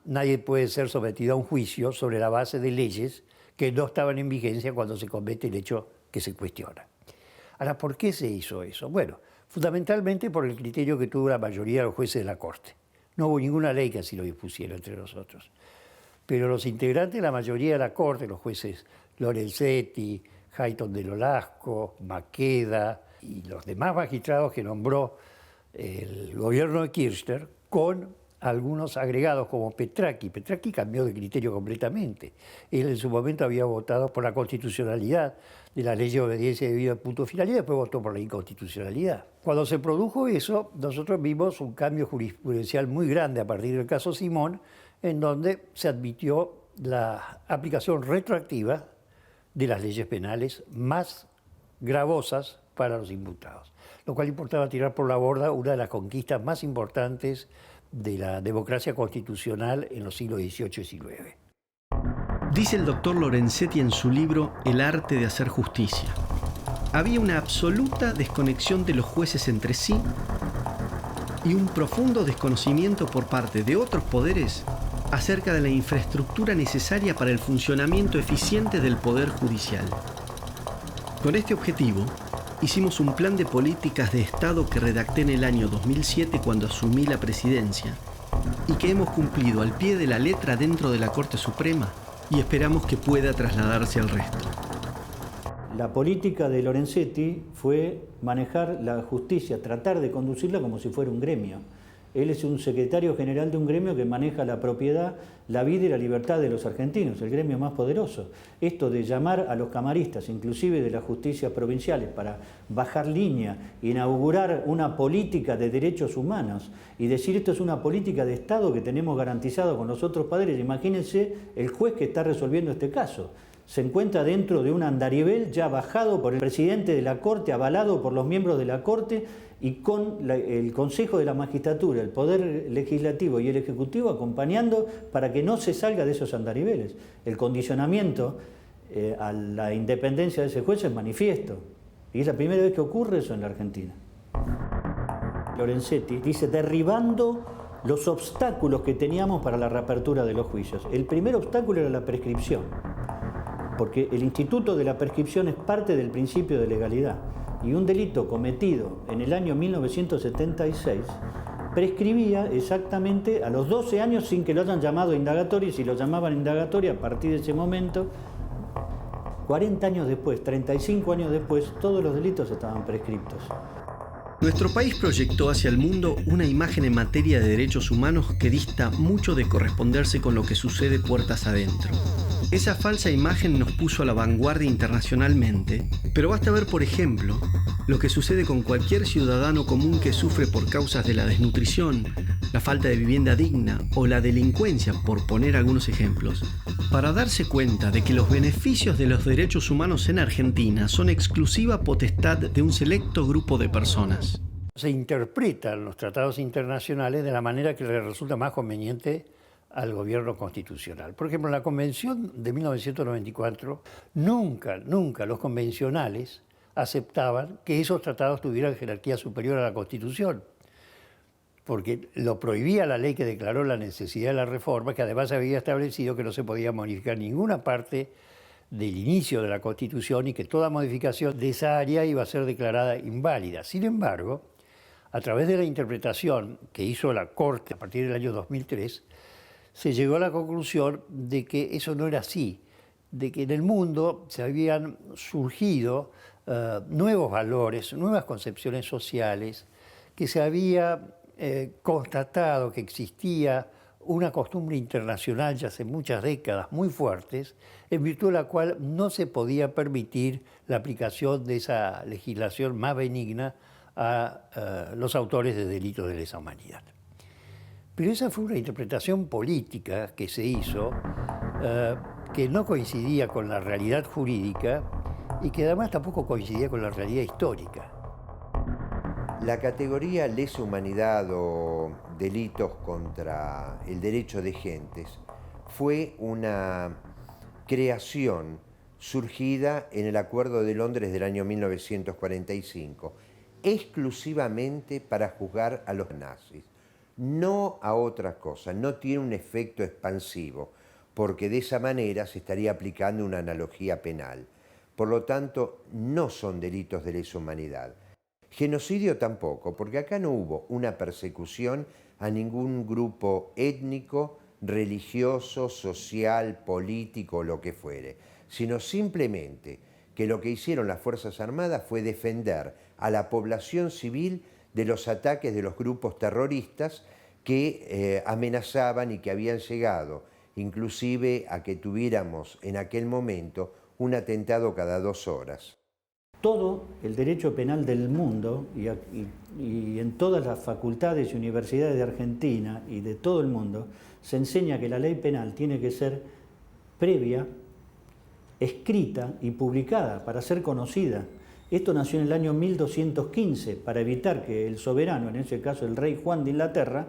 nadie puede ser sometido a un juicio sobre la base de leyes que no estaban en vigencia cuando se comete el hecho que se cuestiona. Ahora, ¿por qué se hizo eso? Bueno, fundamentalmente por el criterio que tuvo la mayoría de los jueces de la Corte. No hubo ninguna ley que así lo dispusiera entre nosotros. Pero los integrantes de la mayoría de la Corte, los jueces Lorenzetti, Hayton del Olasco, Maqueda y los demás magistrados que nombró el gobierno de Kirchner, con algunos agregados como Petracchi. Petracchi cambió de criterio completamente. Él en su momento había votado por la constitucionalidad de la ley de obediencia debida al punto final y después votó por la inconstitucionalidad. Cuando se produjo eso, nosotros vimos un cambio jurisprudencial muy grande a partir del caso Simón, en donde se admitió la aplicación retroactiva de las leyes penales más gravosas para los imputados, lo cual importaba tirar por la borda una de las conquistas más importantes de la democracia constitucional en los siglos XVIII y XIX. Dice el doctor Lorenzetti en su libro El arte de hacer justicia. Había una absoluta desconexión de los jueces entre sí y un profundo desconocimiento por parte de otros poderes acerca de la infraestructura necesaria para el funcionamiento eficiente del Poder Judicial. Con este objetivo, hicimos un plan de políticas de Estado que redacté en el año 2007 cuando asumí la presidencia y que hemos cumplido al pie de la letra dentro de la Corte Suprema y esperamos que pueda trasladarse al resto. La política de Lorenzetti fue manejar la justicia, tratar de conducirla como si fuera un gremio. Él es un secretario general de un gremio que maneja la propiedad, la vida y la libertad de los argentinos, el gremio más poderoso. Esto de llamar a los camaristas, inclusive de las justicias provinciales, para bajar línea, inaugurar una política de derechos humanos y decir esto es una política de Estado que tenemos garantizado con los otros poderes. Imagínense el juez que está resolviendo este caso. Se encuentra dentro de un andarivel ya bajado por el presidente de la Corte, avalado por los miembros de la Corte y con el Consejo de la Magistratura, el Poder Legislativo y el Ejecutivo acompañando para que no se salga de esos andariveles. El condicionamiento a la independencia de ese juez es manifiesto. Y es la primera vez que ocurre eso en la Argentina. Lorenzetti dice, derribando los obstáculos que teníamos para la reapertura de los juicios. El primer obstáculo era la prescripción, porque el instituto de la prescripción es parte del principio de legalidad. Y un delito cometido en el año 1976 prescribía exactamente a los 12 años sin que lo hayan llamado indagatorio, y si lo llamaban indagatorio a partir de ese momento, 40 años después, 35 años después, todos los delitos estaban prescriptos. Nuestro país proyectó hacia el mundo una imagen en materia de derechos humanos que dista mucho de corresponderse con lo que sucede puertas adentro. Esa falsa imagen nos puso a la vanguardia internacionalmente, pero basta ver, por ejemplo, lo que sucede con cualquier ciudadano común que sufre por causas de la desnutrición, la falta de vivienda digna o la delincuencia, por poner algunos ejemplos, para darse cuenta de que los beneficios de los derechos humanos en Argentina son exclusiva potestad de un selecto grupo de personas. Se interpretan los tratados internacionales de la manera que les resulta más conveniente al gobierno constitucional. Por ejemplo, en la Convención de 1994, nunca los convencionales aceptaban que esos tratados tuvieran jerarquía superior a la Constitución, porque lo prohibía la ley que declaró la necesidad de la reforma, que además había establecido que no se podía modificar ninguna parte del inicio de la Constitución y que toda modificación de esa área iba a ser declarada inválida. Sin embargo, a través de la interpretación que hizo la Corte a partir del año 2003, se llegó a la conclusión de que eso no era así, de que en el mundo se habían surgido nuevos valores, nuevas concepciones sociales, que se había constatado que existía una costumbre internacional ya hace muchas décadas muy fuertes, en virtud de la cual no se podía permitir la aplicación de esa legislación más benigna a los autores de delitos de lesa humanidad. Pero esa fue una interpretación política que se hizo, que no coincidía con la realidad jurídica y que además tampoco coincidía con la realidad histórica. La categoría lesa humanidad o delitos contra el derecho de gentes fue una creación surgida en el Acuerdo de Londres del año 1945, exclusivamente para juzgar a los nazis, no a otra cosa, no tiene un efecto expansivo, porque de esa manera se estaría aplicando una analogía penal. Por lo tanto, no son delitos de lesa humanidad. Genocidio tampoco, porque acá no hubo una persecución a ningún grupo étnico, religioso, social, político, lo que fuere, sino simplemente que lo que hicieron las Fuerzas Armadas fue defender a la población civil de los ataques de los grupos terroristas que amenazaban y que habían llegado inclusive a que tuviéramos en aquel momento un atentado cada 2 horas. Todo el derecho penal del mundo y en todas las facultades y universidades de Argentina y de todo el mundo se enseña que la ley penal tiene que ser previa, escrita y publicada para ser conocida. Esto nació en el año 1215 para evitar que el soberano, en ese caso el rey Juan de Inglaterra,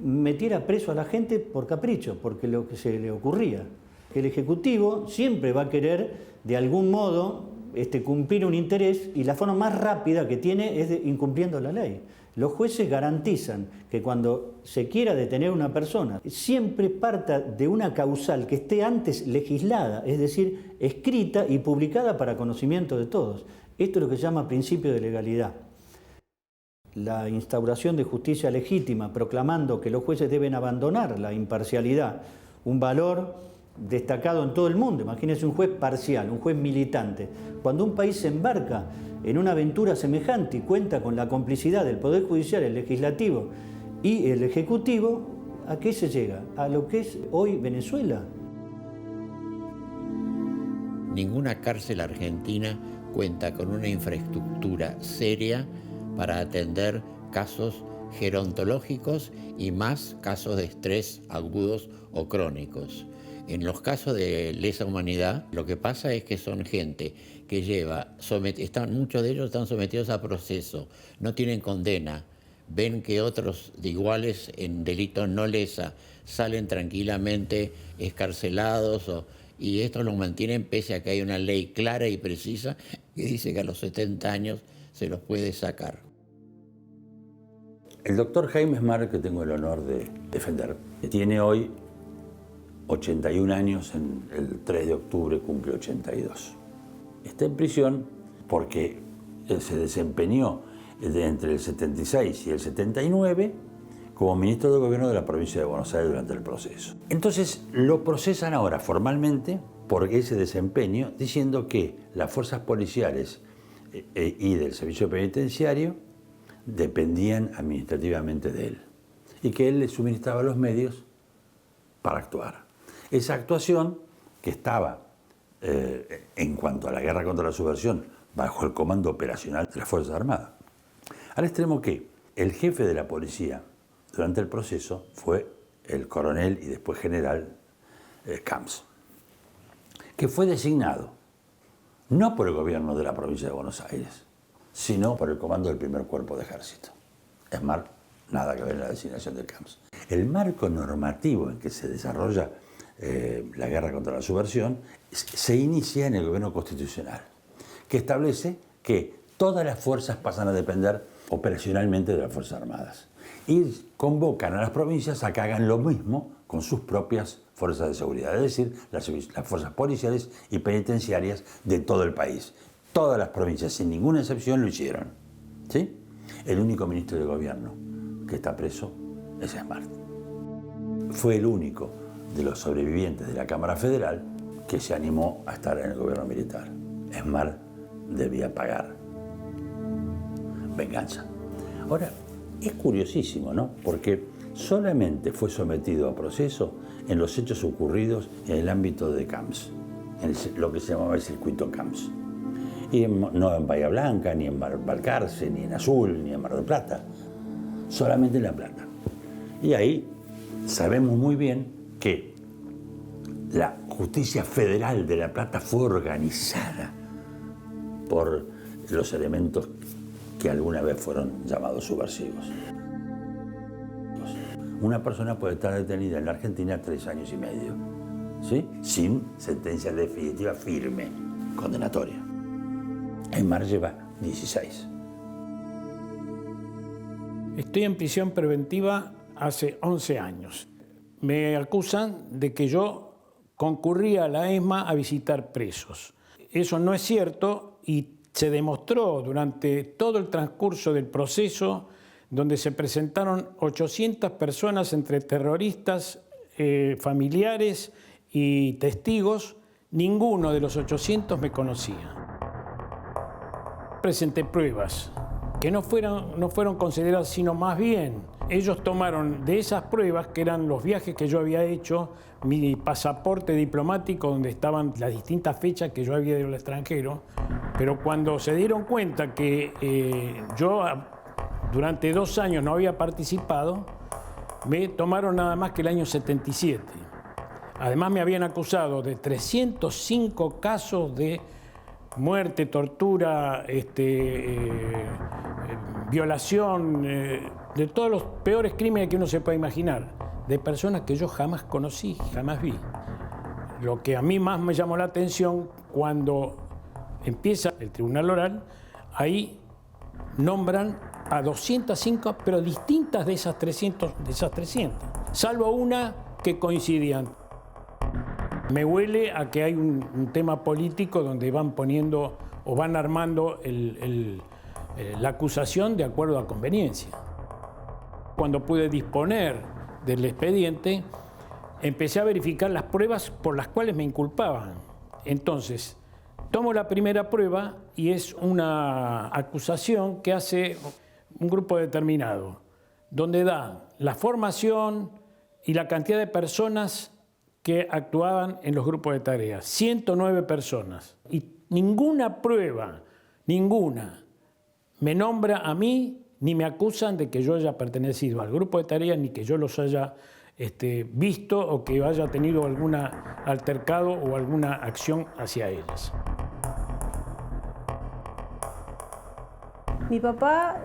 metiera preso a la gente por capricho, porque lo que se le ocurría. El Ejecutivo siempre va a querer de algún modo cumplir un interés y la forma más rápida que tiene es incumpliendo la ley. Los jueces garantizan que cuando se quiera detener a una persona, siempre parta de una causal que esté antes legislada, es decir, escrita y publicada para conocimiento de todos. Esto es lo que se llama principio de legalidad. La instauración de justicia legítima, proclamando que los jueces deben abandonar la imparcialidad, un valor destacado en todo el mundo. Imagínense un juez parcial, un juez militante. Cuando un país se embarca en una aventura semejante y cuenta con la complicidad del Poder Judicial, el Legislativo y el Ejecutivo, ¿a qué se llega? A lo que es hoy Venezuela. Ninguna cárcel argentina cuenta con una infraestructura seria para atender casos gerontológicos y más casos de estrés agudos o crónicos. En los casos de lesa humanidad, lo que pasa es que son gente que muchos de ellos están sometidos a proceso, no tienen condena, ven que otros de iguales en delitos no lesa salen tranquilamente excarcelados y estos los mantienen pese a que hay una ley clara y precisa que dice que a los 70 años se los puede sacar. El doctor Jaime Smart, que tengo el honor de defender, tiene hoy 81 años, el 3 de octubre cumple 82. Está en prisión porque se desempeñó entre el 76 y el 79 como ministro de Gobierno de la provincia de Buenos Aires durante el proceso. Entonces lo procesan ahora formalmente por ese desempeño, diciendo que las fuerzas policiales y del servicio penitenciario dependían administrativamente de él y que él le suministraba los medios para actuar. Esa actuación, que estaba, en cuanto a la guerra contra la subversión, bajo el comando operacional de las Fuerzas Armadas, al extremo que el jefe de la policía durante el proceso fue el coronel y después general Camps, que fue designado no por el gobierno de la provincia de Buenos Aires, sino por el comando del primer cuerpo de ejército. Smart nada que ver en la designación del CAMS. El marco normativo en que se desarrolla la guerra contra la subversión se inicia en el gobierno constitucional, que establece que todas las fuerzas pasan a depender operacionalmente de las Fuerzas Armadas y convocan a las provincias a que hagan lo mismo con sus propias fuerzas de seguridad, es decir, las fuerzas policiales y penitenciarias de todo el país. Todas las provincias, sin ninguna excepción, lo hicieron. ¿Sí? El único ministro de gobierno que está preso es Smart. Fue el único de los sobrevivientes de la Cámara Federal que se animó a estar en el gobierno militar. Smart debía pagar venganza. Ahora, es curiosísimo, ¿no? Porque solamente fue sometido a proceso en los hechos ocurridos en el ámbito de CAMS, en lo que se llamaba el circuito CAMS. Y no en Bahía Blanca, ni en Balcarce, ni en Azul, ni en Mar del Plata, solamente en La Plata. Y ahí sabemos muy bien que la justicia federal de La Plata fue organizada por los elementos que alguna vez fueron llamados subversivos. Una persona puede estar detenida en la Argentina 3 años y medio, ¿sí? Sin sentencia definitiva firme, condenatoria. Smart lleva 16. Estoy en prisión preventiva hace 11 años. Me acusan de que yo concurría a la ESMA a visitar presos. Eso no es cierto y se demostró durante todo el transcurso del proceso, donde se presentaron 800 personas entre terroristas, familiares y testigos. Ninguno de los 800 me conocía. Presenté pruebas que no fueron consideradas, sino más bien ellos tomaron de esas pruebas, que eran los viajes que yo había hecho, mi pasaporte diplomático donde estaban las distintas fechas que yo había ido al extranjero, pero cuando se dieron cuenta que yo durante 2 años no había participado, me tomaron nada más que el año 77. Además me habían acusado de 305 casos de muerte, tortura, violación, de todos los peores crímenes que uno se puede imaginar, de personas que yo jamás conocí, jamás vi. Lo que a mí más me llamó la atención, cuando empieza el tribunal oral, ahí nombran a 205, pero distintas de esas 300, salvo una que coincidían. Me huele a que hay un tema político donde van poniendo o van armando la acusación de acuerdo a conveniencia. Cuando pude disponer del expediente, empecé a verificar las pruebas por las cuales me inculpaban. Entonces, tomo la primera prueba y es una acusación que hace un grupo determinado, donde da la formación y la cantidad de personas que actuaban en los grupos de tareas, 109 personas. Y ninguna prueba, ninguna, me nombra a mí, ni me acusan de que yo haya pertenecido al grupo de tareas, ni que yo los haya visto o que haya tenido algún altercado o alguna acción hacia ellas. Mi papá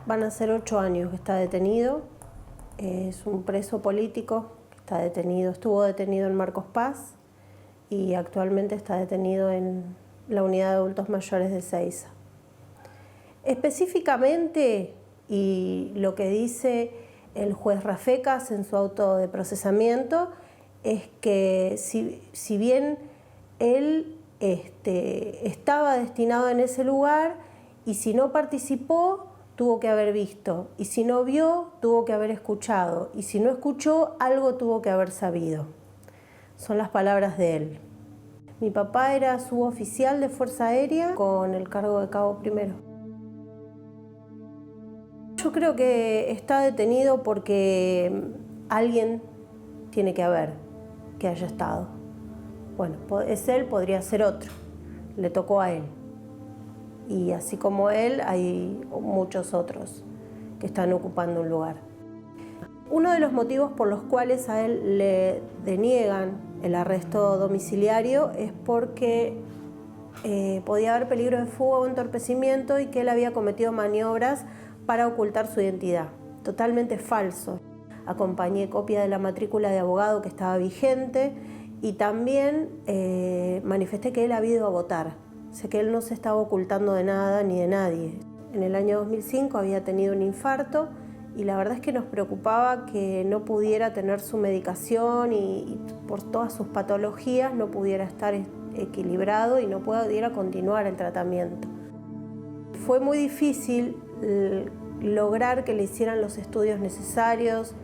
van a ser 8 años que está detenido. Es un preso político que está detenido. Estuvo detenido en Marcos Paz y actualmente está detenido en la unidad de adultos mayores de Ezeiza. Específicamente, y lo que dice el juez Rafecas en su auto de procesamiento, es que si bien él estaba destinado en ese lugar, y si no participó, tuvo que haber visto, y si no vio, tuvo que haber escuchado, y si no escuchó, algo tuvo que haber sabido. Son las palabras de él. Mi papá era suboficial de Fuerza Aérea con el cargo de cabo primero. Yo creo que está detenido porque alguien tiene que haber que haya estado. Bueno, es él, podría ser otro. Le tocó a él. Y así como él, hay muchos otros que están ocupando un lugar. Uno de los motivos por los cuales a él le deniegan el arresto domiciliario es porque podía haber peligro de fuga o entorpecimiento y que él había cometido maniobras para ocultar su identidad. Totalmente falso. Acompañé copia de la matrícula de abogado que estaba vigente y también manifesté que él había ido a votar. O sea que él no se estaba ocultando de nada ni de nadie. En el año 2005 había tenido un infarto y la verdad es que nos preocupaba que no pudiera tener su medicación y por todas sus patologías no pudiera estar equilibrado y no pudiera continuar el tratamiento. Fue muy difícil lograr que le hicieran los estudios necesarios.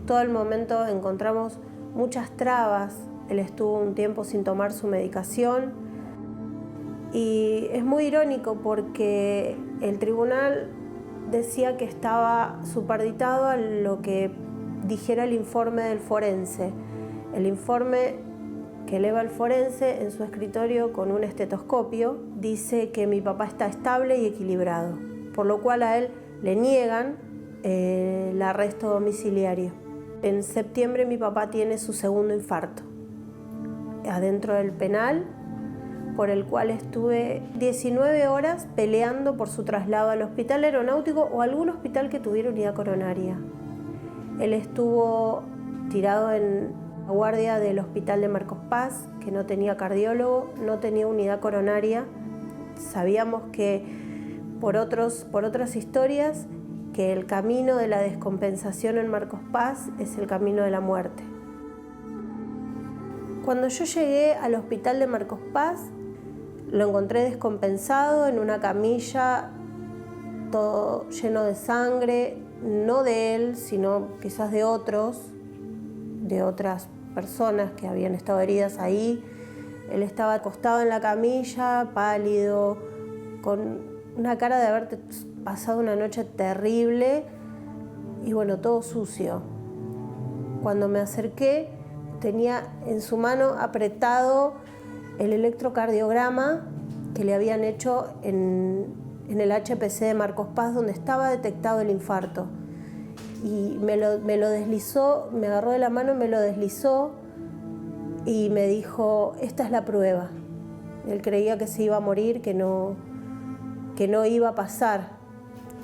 Todo el momento encontramos muchas trabas. Él estuvo un tiempo sin tomar su medicación y es muy irónico porque el tribunal decía que estaba supeditado a lo que dijera el informe del forense. El informe que eleva el forense en su escritorio con un estetoscopio dice que mi papá está estable y equilibrado, por lo cual a él le niegan el arresto domiciliario. En septiembre mi papá tiene su segundo infarto adentro del penal, por el cual estuve 19 horas peleando por su traslado al hospital aeronáutico o algún hospital que tuviera unidad coronaria. Él estuvo tirado en la guardia del hospital de Marcos Paz, que no tenía cardiólogo, no tenía unidad coronaria. Sabíamos que por otras historias que el camino de la descompensación en Marcos Paz es el camino de la muerte. Cuando yo llegué al hospital de Marcos Paz, lo encontré descompensado en una camilla, todo lleno de sangre, no de él, sino quizás de otras personas que habían estado heridas ahí. Él estaba acostado en la camilla, pálido, con una cara de haber pasado una noche terrible y bueno, todo sucio. Cuando me acerqué, tenía en su mano apretado el electrocardiograma que le habían hecho en el HPC de Marcos Paz, donde estaba detectado el infarto. Y me lo deslizó, me agarró de la mano, me lo deslizó y me dijo, esta es la prueba. Él creía que se iba a morir, que no iba a pasar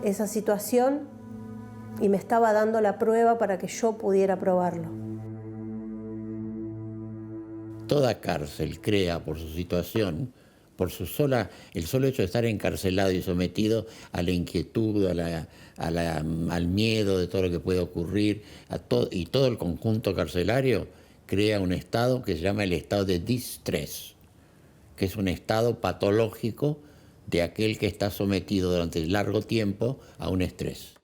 esa situación y me estaba dando la prueba para que yo pudiera probarlo. Toda cárcel crea por su situación, por el solo hecho de estar encarcelado y sometido a la inquietud, al miedo de todo lo que puede ocurrir, y todo el conjunto carcelario crea un estado que se llama el estado de distrés, que es un estado patológico de aquel que está sometido durante largo tiempo a un estrés.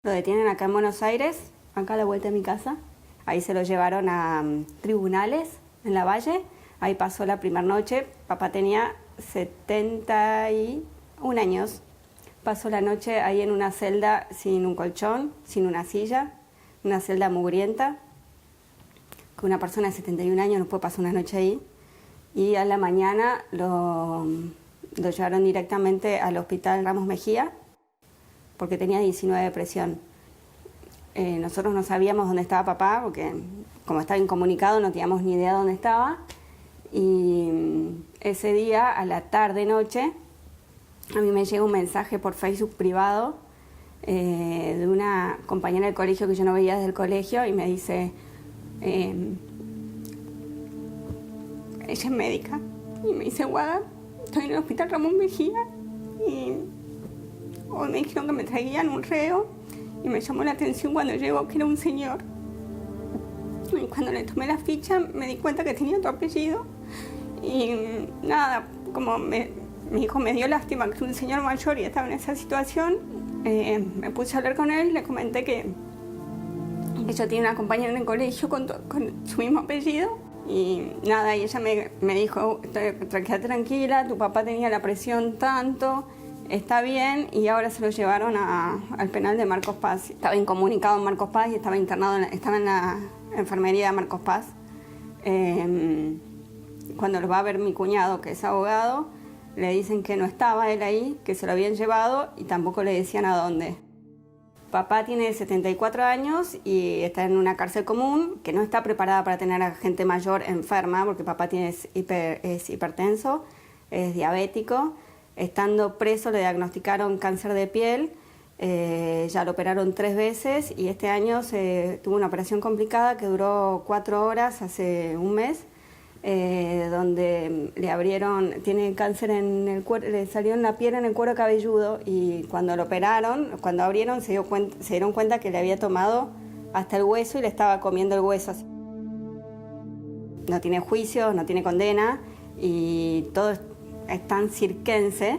Lo detienen acá en Buenos Aires, acá a la vuelta de mi casa. Ahí se lo llevaron a tribunales en La Valle. Ahí pasó la primera noche. Papá tenía 71 años. Pasó la noche ahí en una celda sin un colchón, sin una silla, una celda mugrienta. Que una persona de 71 años no puede pasar una noche ahí. Y a la mañana lo llevaron directamente al hospital Ramos Mejía porque tenía 19 de presión. Nosotros no sabíamos dónde estaba papá porque como estaba incomunicado no teníamos ni idea dónde estaba. Y ese día, a la tarde-noche, a mí me llega un mensaje por Facebook privado de una compañera del colegio que yo no veía desde el colegio y me dice, ella es médica, y me dice, Guada, estoy en el hospital Ramón Mejía y hoy me dijeron que me traían un reo y me llamó la atención cuando llegó que era un señor. Y cuando le tomé la ficha me di cuenta que tenía otro apellido y nada, como mi hijo me dio lástima que era un señor mayor y estaba en esa situación, me puse a hablar con él y le comenté que yo tenía una compañera en el colegio con su mismo apellido y nada, y ella me dijo, quédate tranquila, tu papá tenía la presión tanto, está bien, y ahora se lo llevaron al penal de Marcos Paz. Estaba incomunicado en Marcos Paz y estaba internado, estaba en la enfermería de Marcos Paz. Cuando lo va a ver mi cuñado, que es abogado, le dicen que no estaba él ahí, que se lo habían llevado y tampoco le decían a dónde. Papá tiene 74 años y está en una cárcel común que no está preparada para tener a gente mayor enferma, porque papá es hipertenso, es diabético. Estando preso le diagnosticaron cáncer de piel Ya lo operaron 3 veces y este año tuvo una operación complicada que duró 4 horas, hace un mes, donde le abrieron, tiene cáncer en el cuero, le salió en la piel, en el cuero cabelludo, y cuando lo operaron, cuando abrieron se dieron cuenta que le había tomado hasta el hueso y le estaba comiendo el hueso. No tiene juicio, no tiene condena y todo es tan cirquense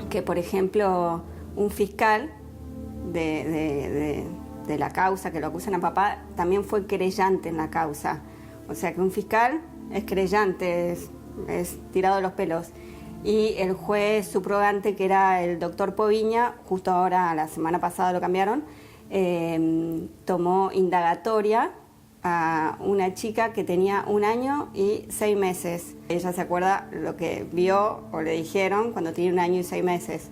que, por ejemplo, un fiscal de la causa que lo acusan a papá también fue querellante en la causa. O sea que un fiscal es querellante, es tirado de los pelos. Y el juez subrogante, que era el doctor Poviña, justo ahora, la semana pasada lo cambiaron, tomó indagatoria a una chica que tenía 1 año y 6 meses. Ella se acuerda lo que vio o le dijeron cuando tenía 1 año y 6 meses,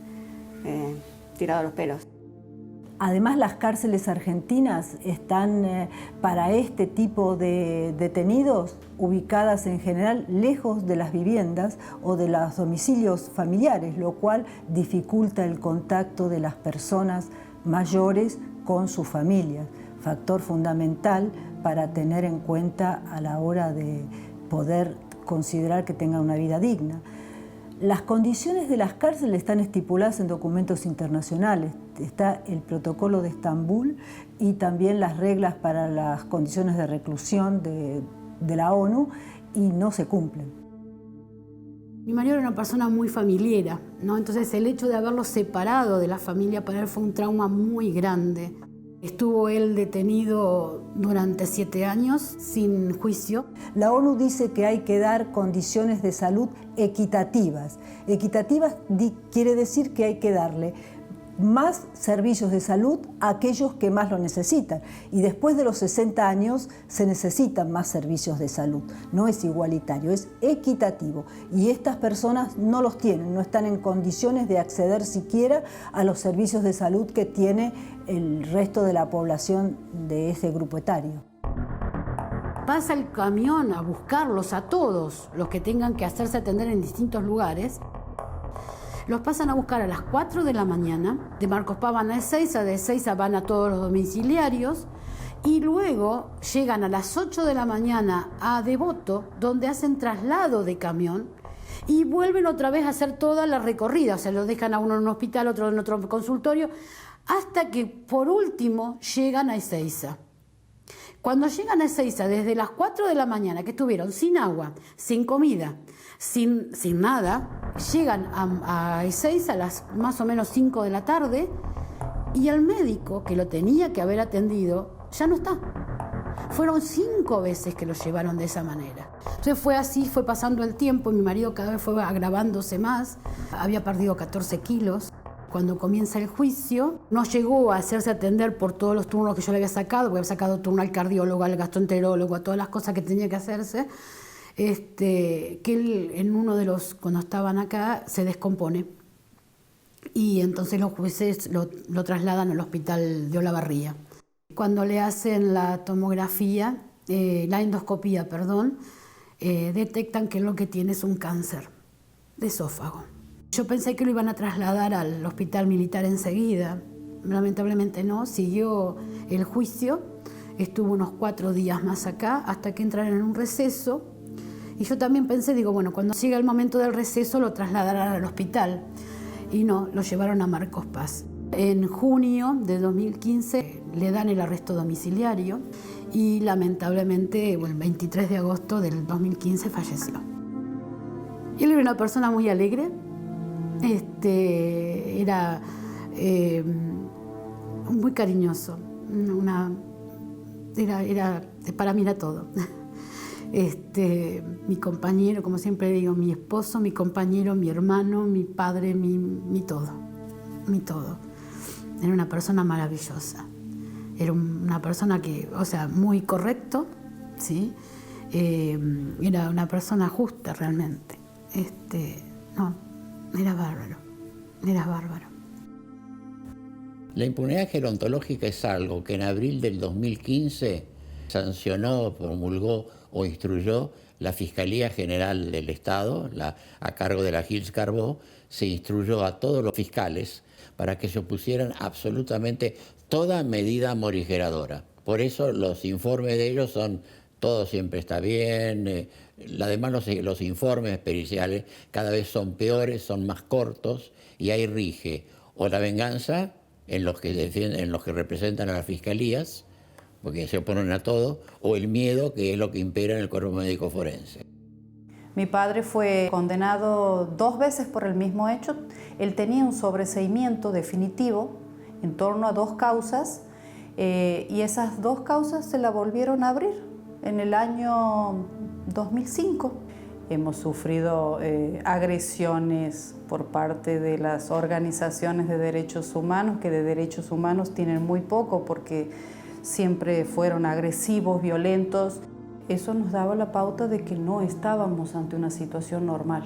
tirado de los pelos. Además, las cárceles argentinas están para este tipo de detenidos ubicadas en general lejos de las viviendas o de los domicilios familiares, lo cual dificulta el contacto de las personas mayores con sus familias, factor fundamental para tener en cuenta a la hora de poder considerar que tengan una vida digna. Las condiciones de las cárceles están estipuladas en documentos internacionales. Está el protocolo de Estambul y también las reglas para las condiciones de reclusión de la ONU, y no se cumplen. Mi marido era una persona muy familiera, ¿no? Entonces el hecho de haberlo separado de la familia para él fue un trauma muy grande. Estuvo él detenido durante 7 años sin juicio. La ONU dice que hay que dar condiciones de salud equitativas. Equitativas quiere decir que hay que darle más servicios de salud a aquellos que más lo necesitan. Y después de los 60 años se necesitan más servicios de salud. No es igualitario, es equitativo. Y estas personas no los tienen, no están en condiciones de acceder siquiera a los servicios de salud que tiene el resto de la población de ese grupo etario. Pasa el camión a buscarlos a todos los que tengan que hacerse atender en distintos lugares. Los pasan a buscar a las 4 de la mañana, de Marcos Paz van a Ezeiza, de Ezeiza van a todos los domiciliarios y luego llegan a las 8 de la mañana a Devoto, donde hacen traslado de camión y vuelven otra vez a hacer toda la recorrida, o sea, los dejan a uno en un hospital, otro en otro consultorio, hasta que por último llegan a Ezeiza. Cuando llegan a Ezeiza, desde las 4 de la mañana, que estuvieron sin agua, sin comida, sin nada, llegan a Ezeiza a las más o menos 5 de la tarde y el médico que lo tenía que haber atendido ya no está. Fueron 5 veces que lo llevaron de esa manera. Entonces fue así, fue pasando el tiempo, mi marido cada vez fue agravándose más, había perdido 14 kilos. Cuando comienza el juicio, no llegó a hacerse atender por todos los turnos que yo le había sacado, porque había sacado turno al cardiólogo, al gastroenterólogo, a todas las cosas que tenía que hacerse, que él en uno de los, cuando estaban acá, se descompone. Y entonces los jueces lo trasladan al hospital de Olavarría. Cuando le hacen la tomografía, la endoscopía, perdón, detectan que lo que tiene es un cáncer de esófago. Yo pensé que lo iban a trasladar al hospital militar enseguida. Lamentablemente no, siguió el juicio, estuvo unos 4 días más acá hasta que entraron en un receso. Y yo también pensé, digo, bueno, cuando siga el momento del receso lo trasladarán al hospital. Y no, lo llevaron a Marcos Paz. En junio de 2015 le dan el arresto domiciliario y lamentablemente el 23 de agosto del 2015 falleció. Él era una persona muy alegre. Era muy cariñoso, para mí era todo. Mi compañero, como siempre digo, mi esposo, mi compañero, mi hermano, mi padre, mi todo, mi todo. Era una persona maravillosa, era una persona que, o sea, muy correcto, ¿sí? Era una persona justa realmente, no. Era bárbaro, era bárbaro. La impunidad gerontológica es algo que en abril del 2015 sancionó, promulgó o instruyó la Fiscalía General del Estado, a cargo de la Gilles Carbó, se instruyó a todos los fiscales para que se opusieran absolutamente toda medida morigeradora. Por eso los informes de ellos son, todo siempre está bien, además los informes periciales cada vez son peores, son más cortos, y ahí rige o la venganza en los que defienden, en los que representan a las fiscalías, porque se oponen a todo, o el miedo, que es lo que impera en el cuerpo médico forense. Mi padre fue condenado 2 veces por el mismo hecho. Él tenía un sobreseimiento definitivo en torno a 2 causas, y esas 2 causas se la volvieron a abrir en el año 2005. Hemos sufrido agresiones por parte de las organizaciones de derechos humanos, que de derechos humanos tienen muy poco porque siempre fueron agresivos, violentos. Eso nos daba la pauta de que no estábamos ante una situación normal.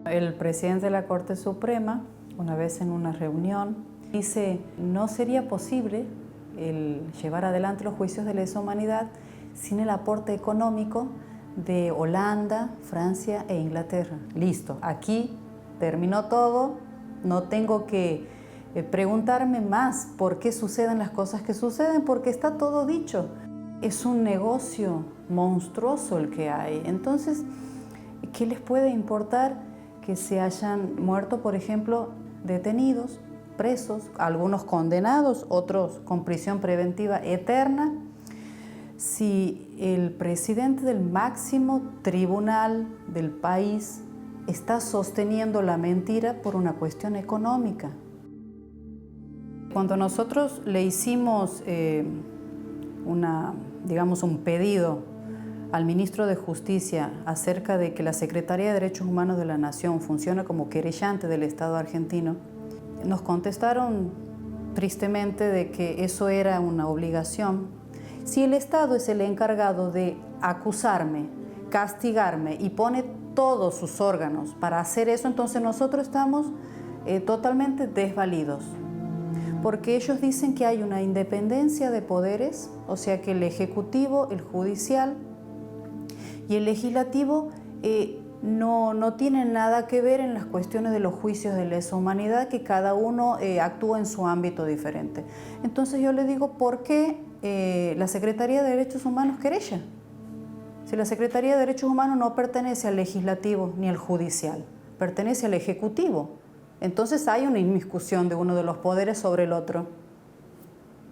El presidente de la Corte Suprema, una vez en una reunión, dice: no sería posible el llevar adelante los juicios de lesa humanidad sin el aporte económico de Holanda, Francia e Inglaterra. Listo, aquí terminó todo, no tengo que preguntarme más por qué suceden las cosas que suceden, porque está todo dicho. Es un negocio monstruoso el que hay. Entonces, ¿qué les puede importar que se hayan muerto, por ejemplo, detenidos, presos, algunos condenados, otros con prisión preventiva eterna, si el presidente del máximo tribunal del país está sosteniendo la mentira por una cuestión económica? Cuando nosotros le hicimos un pedido al ministro de Justicia acerca de que la Secretaría de Derechos Humanos de la Nación funcione como querellante del Estado argentino, nos contestaron tristemente de que eso era una obligación. Si el Estado es el encargado de acusarme, castigarme y pone todos sus órganos para hacer eso, entonces nosotros estamos totalmente desvalidos. Porque ellos dicen que hay una independencia de poderes, o sea que el Ejecutivo, el Judicial y el Legislativo no tienen nada que ver en las cuestiones de los juicios de lesa humanidad, que cada uno actúa en su ámbito diferente. Entonces yo le digo, ¿por qué la Secretaría de Derechos Humanos querella? Si la Secretaría de Derechos Humanos no pertenece al Legislativo ni al Judicial, pertenece al Ejecutivo. Entonces hay una inmiscusión de uno de los poderes sobre el otro.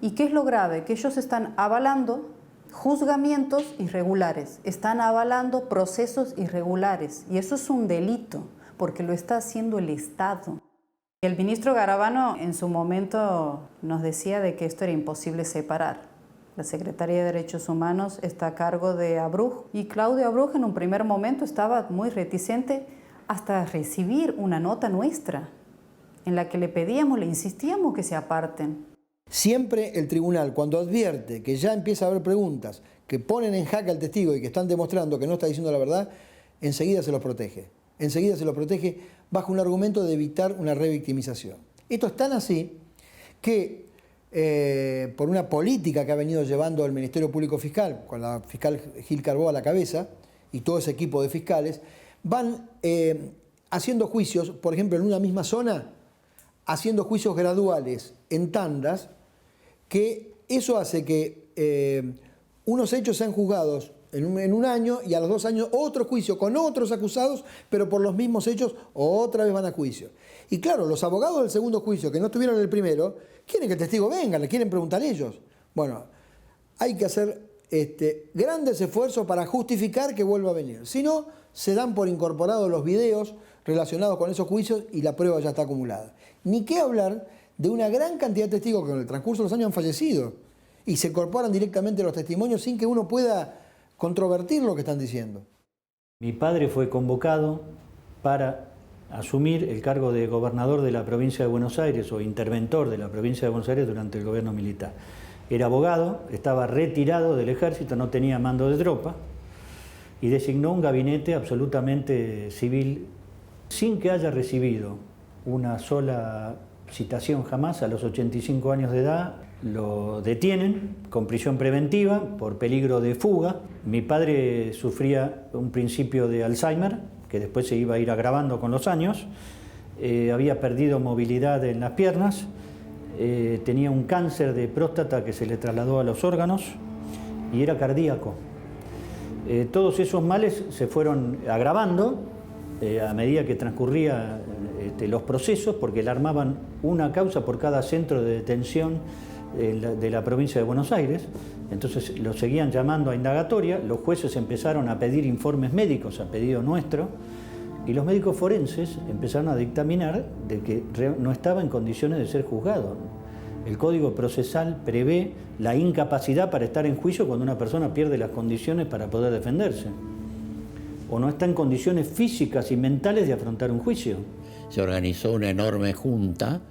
¿Y qué es lo grave? Que ellos están avalando juzgamientos irregulares, están avalando procesos irregulares, y eso es un delito, porque lo está haciendo el Estado. El ministro Garabano en su momento nos decía de que esto era imposible separar. La Secretaría de Derechos Humanos está a cargo de Abruj, y Claudio Abruj en un primer momento estaba muy reticente hasta recibir una nota nuestra en la que le pedíamos, le insistíamos que se aparten. Siempre el tribunal, cuando advierte que ya empieza a haber preguntas que ponen en jaque al testigo y que están demostrando que no está diciendo la verdad, enseguida se los protege. Enseguida se los protege bajo un argumento de evitar una revictimización. Esto es tan así que por una política que ha venido llevando el Ministerio Público Fiscal, con la fiscal Gil Carbó a la cabeza y todo ese equipo de fiscales, van haciendo juicios, por ejemplo, en una misma zona, haciendo juicios graduales en tandas, que eso hace que unos hechos sean juzgados en un año y a los 2 años otro juicio con otros acusados, pero por los mismos hechos otra vez van a juicio. Y claro, los abogados del segundo juicio que no estuvieron en el primero, quieren que el testigo venga, le quieren preguntar ellos. Bueno, hay que hacer grandes esfuerzos para justificar que vuelva a venir. Si no, se dan por incorporados los videos relacionados con esos juicios y la prueba ya está acumulada. Ni qué hablar de una gran cantidad de testigos que con el transcurso de los años han fallecido y se incorporan directamente los testimonios sin que uno pueda controvertir lo que están diciendo. Mi padre fue convocado para asumir el cargo de gobernador de la provincia de Buenos Aires o interventor de la provincia de Buenos Aires durante el gobierno militar. Era abogado, estaba retirado del ejército, no tenía mando de tropa y designó un gabinete absolutamente civil sin que haya recibido una sola citación jamás a los 85 años de edad. lo detienen con prisión preventiva por peligro de fuga. Mi padre sufría un principio de Alzheimer, que después se iba a ir agravando con los años. Había perdido movilidad en las piernas, tenía un cáncer de próstata que se le trasladó a los órganos y era cardíaco. Todos esos males se fueron agravando a medida que transcurrían los procesos, porque le armaban una causa por cada centro de detención de la provincia de Buenos Aires. Entonces lo seguían llamando a indagatoria, los jueces empezaron a pedir informes médicos a pedido nuestro, y los médicos forenses empezaron a dictaminar de que no estaba en condiciones de ser juzgado. El Código Procesal prevé la incapacidad para estar en juicio cuando una persona pierde las condiciones para poder defenderse, o no está en condiciones físicas y mentales de afrontar un juicio. Se organizó una enorme junta,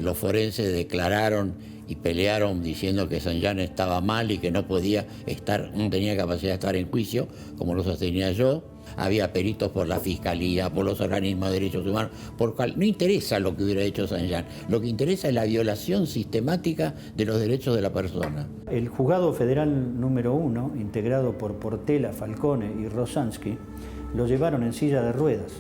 los forenses declararon y pelearon diciendo que Sanján estaba mal y que no tenía capacidad de estar en juicio, como lo sostenía yo. Había peritos por la Fiscalía, por los organismos de derechos humanos, no interesa lo que hubiera hecho Sanján, lo que interesa es la violación sistemática de los derechos de la persona. El Juzgado Federal número 1, integrado por Portela, Falcone y Rosansky, lo llevaron en silla de ruedas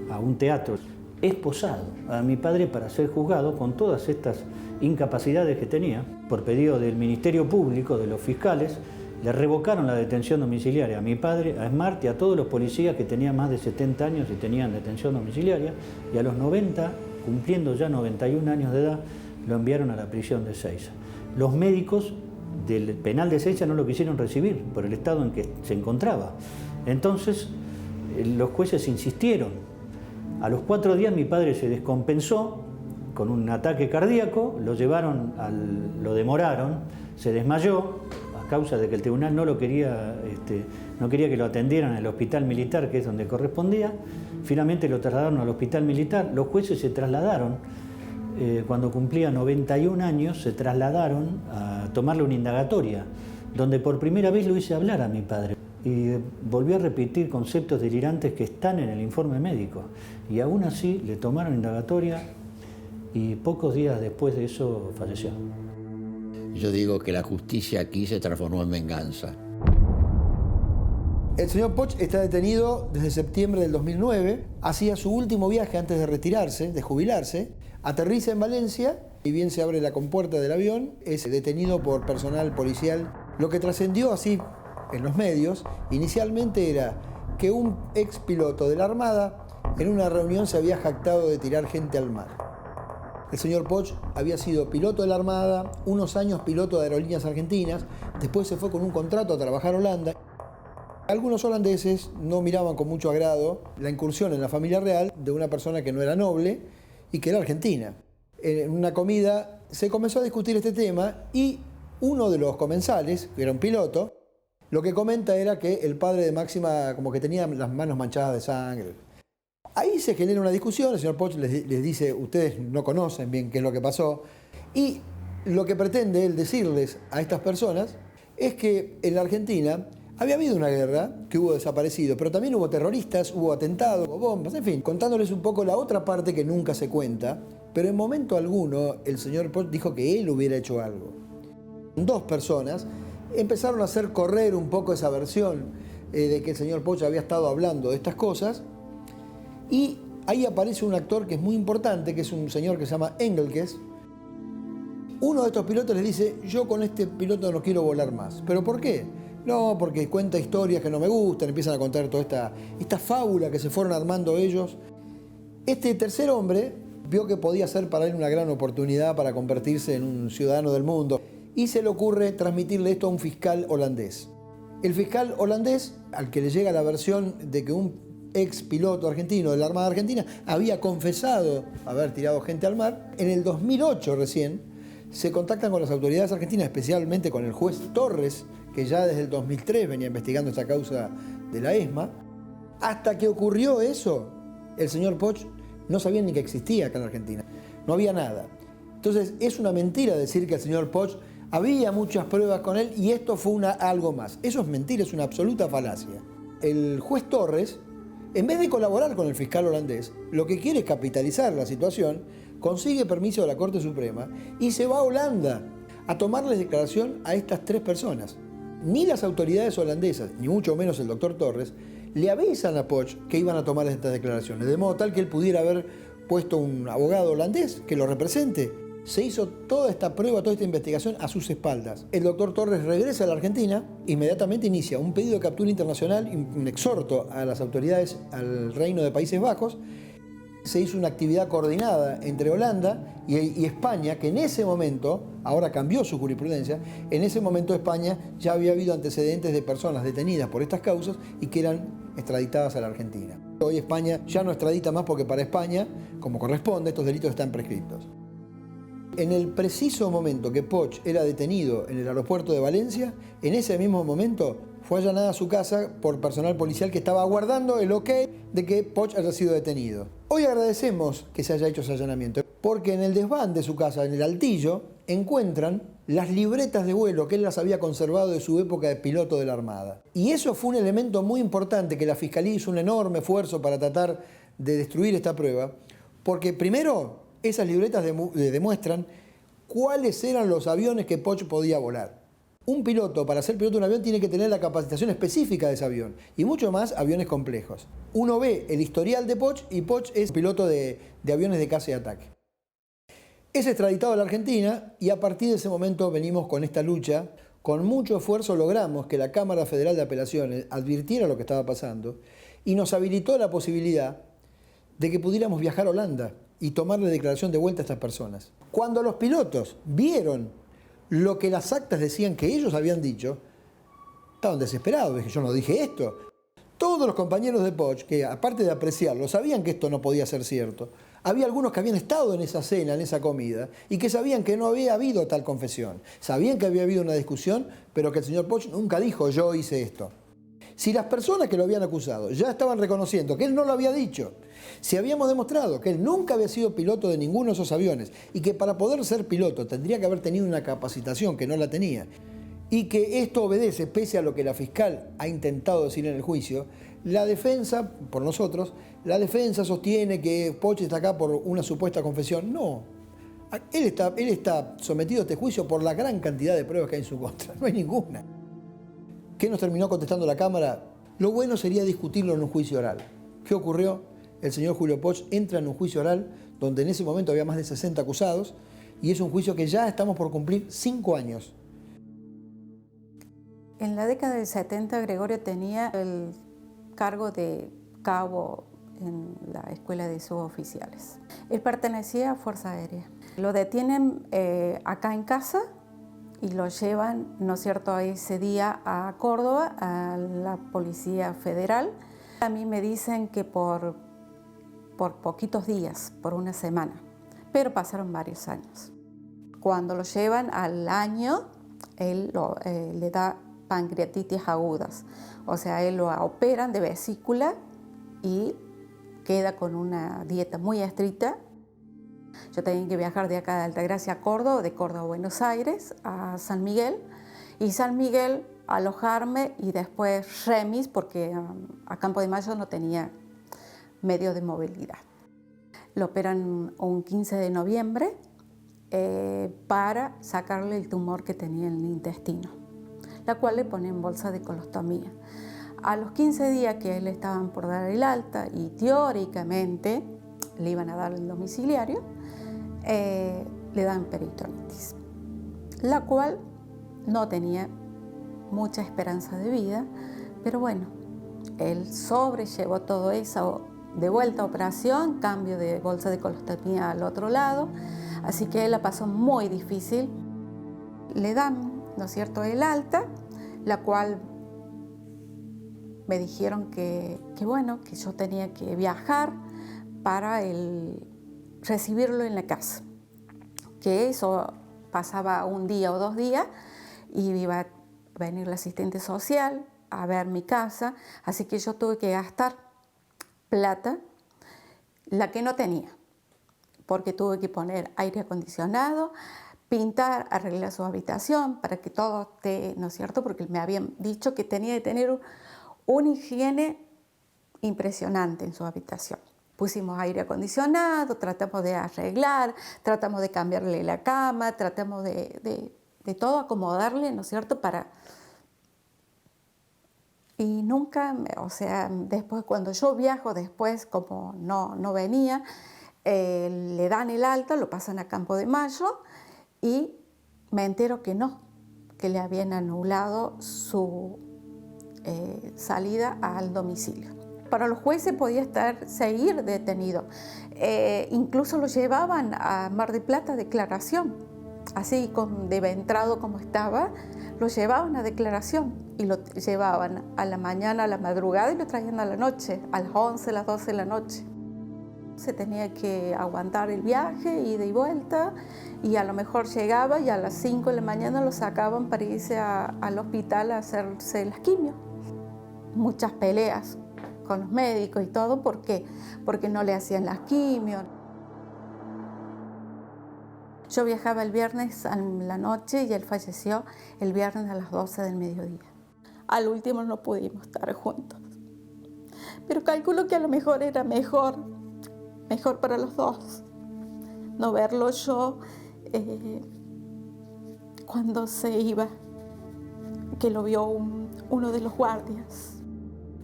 a un teatro, esposado a mi padre para ser juzgado con todas estas incapacidades que tenía. Por pedido del Ministerio Público, de los fiscales, le revocaron la detención domiciliaria a mi padre, a Smart y a todos los policías que tenían más de 70 años y tenían detención domiciliaria, y a los 90, cumpliendo ya 91 años de edad, lo enviaron a la prisión de Ezeiza. Los médicos del penal de Ezeiza no lo quisieron recibir por el estado en que se encontraba. Entonces, los jueces insistieron. A los 4 días mi padre se descompensó con un ataque cardíaco, lo demoraron, se desmayó, a causa de que el tribunal no quería que lo atendieran en el hospital militar, que es donde correspondía. Finalmente lo trasladaron al hospital militar. Los jueces se trasladaron, cuando cumplía 91 años, se trasladaron a tomarle una indagatoria, donde por primera vez lo hice hablar a mi padre. Y volvió a repetir conceptos delirantes que están en el informe médico. Y aún así le tomaron indagatoria y pocos días después de eso falleció. Yo digo que la justicia aquí se transformó en venganza. El señor Poch está detenido desde septiembre del 2009, hacía su último viaje antes de retirarse, de jubilarse, aterriza en Valencia y bien se abre la compuerta del avión, es detenido por personal policial. Lo que trascendió así en los medios inicialmente era que un ex piloto de la Armada en una reunión se había jactado de tirar gente al mar. El señor Poch había sido piloto de la Armada, unos años piloto de Aerolíneas Argentinas, después se fue con un contrato a trabajar a Holanda. Algunos holandeses no miraban con mucho agrado la incursión en la familia real de una persona que no era noble y que era argentina. En una comida se comenzó a discutir este tema y uno de los comensales, que era un piloto, lo que comenta era que el padre de Máxima como que tenía las manos manchadas de sangre. Ahí se genera una discusión, el señor Poch les dice, ustedes no conocen bien qué es lo que pasó, y lo que pretende él decirles a estas personas es que en la Argentina había habido una guerra, que hubo desaparecidos, pero también hubo terroristas, hubo atentados, hubo bombas, en fin, contándoles un poco la otra parte que nunca se cuenta, pero en momento alguno el señor Poch dijo que él hubiera hecho algo. 2 personas empezaron a hacer correr un poco esa versión de que el señor Poch había estado hablando de estas cosas, y ahí aparece un actor que es muy importante, que es un señor que se llama Engelkes. Uno de estos pilotos les dice, yo con este piloto no quiero volar más. ¿Pero por qué? No, porque cuenta historias que no me gustan, empiezan a contar toda esta fábula que se fueron armando ellos. Este tercer hombre vio que podía ser para él una gran oportunidad para convertirse en un ciudadano del mundo y se le ocurre transmitirle esto a un fiscal holandés. El fiscal holandés, al que le llega la versión de que un ex piloto argentino de la Armada Argentina había confesado haber tirado gente al mar, en el 2008 recién se contactan con las autoridades argentinas, especialmente con el juez Torres, que ya desde el 2003 venía investigando esta causa de la ESMA. Hasta que ocurrió eso, el señor Poch no sabía ni que existía acá en Argentina. No había nada. Entonces es una mentira decir que el señor Poch había muchas pruebas con él y esto fue algo más. Eso es mentira, es una absoluta falacia. El juez Torres, en vez de colaborar con el fiscal holandés, lo que quiere es capitalizar la situación, consigue permiso de la Corte Suprema y se va a Holanda a tomarles declaración a estas 3 personas. Ni las autoridades holandesas, ni mucho menos el doctor Torres, le avisan a Poch que iban a tomar estas declaraciones, de modo tal que él pudiera haber puesto un abogado holandés que lo represente. Se hizo toda esta prueba, toda esta investigación a sus espaldas. El doctor Torres regresa a la Argentina, inmediatamente inicia un pedido de captura internacional, un exhorto a las autoridades, al Reino de Países Bajos. Se hizo una actividad coordinada entre Holanda y España, que en ese momento, ahora cambió su jurisprudencia, en ese momento España ya había habido antecedentes de personas detenidas por estas causas y que eran extraditadas a la Argentina. Hoy España ya no extradita más porque para España, como corresponde, estos delitos están prescriptos. En el preciso momento que Poch era detenido en el aeropuerto de Valencia, en ese mismo momento fue allanada su casa por personal policial que estaba aguardando el ok de que Poch haya sido detenido. Hoy agradecemos que se haya hecho ese allanamiento, porque en el desván de su casa, en el altillo, encuentran las libretas de vuelo que él las había conservado de su época de piloto de la Armada. Y eso fue un elemento muy importante que la Fiscalía hizo un enorme esfuerzo para tratar de destruir esta prueba, porque primero esas libretas demuestran cuáles eran los aviones que Poch podía volar. Un piloto, para ser piloto de un avión, tiene que tener la capacitación específica de ese avión, y mucho más aviones complejos. Uno ve el historial de Poch, y Poch es piloto de aviones de caza y ataque. Es extraditado a la Argentina, y a partir de ese momento venimos con esta lucha. Con mucho esfuerzo logramos que la Cámara Federal de Apelaciones advirtiera lo que estaba pasando, y nos habilitó la posibilidad de que pudiéramos viajar a Holanda y tomarle declaración de vuelta a estas personas. Cuando los pilotos vieron lo que las actas decían que ellos habían dicho, estaban desesperados. Dije, yo no dije esto. Todos los compañeros de Poch, que aparte de apreciarlo, sabían que esto no podía ser cierto. Había algunos que habían estado en esa cena, en esa comida, y que sabían que no había habido tal confesión. Sabían que había habido una discusión, pero que el señor Poch nunca dijo, yo hice esto. Si las personas que lo habían acusado ya estaban reconociendo que él no lo había dicho, si habíamos demostrado que él nunca había sido piloto de ninguno de esos aviones y que para poder ser piloto tendría que haber tenido una capacitación que no la tenía, y que esto obedece, pese a lo que la fiscal ha intentado decir en el juicio, la defensa, por nosotros, la defensa sostiene que Poch está acá por una supuesta confesión. No, él está sometido a este juicio por la gran cantidad de pruebas que hay en su contra, no hay ninguna. ¿Qué nos terminó contestando la Cámara? Lo bueno sería discutirlo en un juicio oral. ¿Qué ocurrió? El señor Julio Poch entra en un juicio oral donde en ese momento había más de 60 acusados, y es un juicio que ya estamos por cumplir 5 años. En la década del 70 Gregorio tenía el cargo de cabo en la escuela de suboficiales. Él pertenecía a Fuerza Aérea. Lo detienen acá en casa y lo llevan, ¿no es cierto?, ese día a Córdoba, a la Policía Federal. A mí me dicen que por poquitos días, por una semana, pero pasaron varios años. Cuando lo llevan al año, él le da pancreatitis agudas, o sea, él lo operan de vesícula y queda con una dieta muy estricta. Yo tenía que viajar de acá de Altagracia a Córdoba, de Córdoba a Buenos Aires, a San Miguel, y San Miguel alojarme y después remis, porque a Campo de Mayo no tenía medios de movilidad. Lo operan un 15 de noviembre para sacarle el tumor que tenía en el intestino, la cual le ponen bolsa de colostomía. A los 15 días que le estaban por dar el alta y teóricamente le iban a dar el domiciliario, le dan peritonitis, la cual no tenía mucha esperanza de vida, pero bueno, él sobrellevó todo eso, de vuelta a operación, cambio de bolsa de colostomía al otro lado, así que él la pasó muy difícil. Le dan, ¿no es cierto?, el alta, la cual me dijeron que bueno, que yo tenía que viajar para recibirlo en la casa, que eso pasaba un día o 2 días y iba a venir la asistente social a ver mi casa, así que yo tuve que gastar plata, la que no tenía, porque tuve que poner aire acondicionado, pintar, arreglar su habitación para que todo esté, ¿no es cierto?, porque me habían dicho que tenía que tener una higiene impresionante en su habitación. Pusimos aire acondicionado, tratamos de arreglar, tratamos de cambiarle la cama, tratamos de todo acomodarle, ¿no es cierto?, Y nunca, o sea, después cuando yo viajo después, como no venía, le dan el alta, lo pasan a Campo de Mayo y me entero que no, que le habían anulado su salida al domicilio. Para los jueces podía seguir detenido. Incluso lo llevaban a Mar del Plata a declaración, así de entrado como estaba, lo llevaban a declaración y lo llevaban a la mañana, a la madrugada y lo traían a la noche, a las 11, a las 12 de la noche. Se tenía que aguantar el viaje, ida y vuelta, y a lo mejor llegaba y a las 5 de la mañana lo sacaban para irse al hospital a hacerse las quimios. Muchas peleas con los médicos y todo, ¿por qué? Porque no le hacían las quimios. Yo viajaba el viernes a la noche y él falleció el viernes a las 12 del mediodía. Al último no pudimos estar juntos. Pero calculo que a lo mejor era mejor para los dos. No verlo yo cuando se iba, que lo vio uno de los guardias.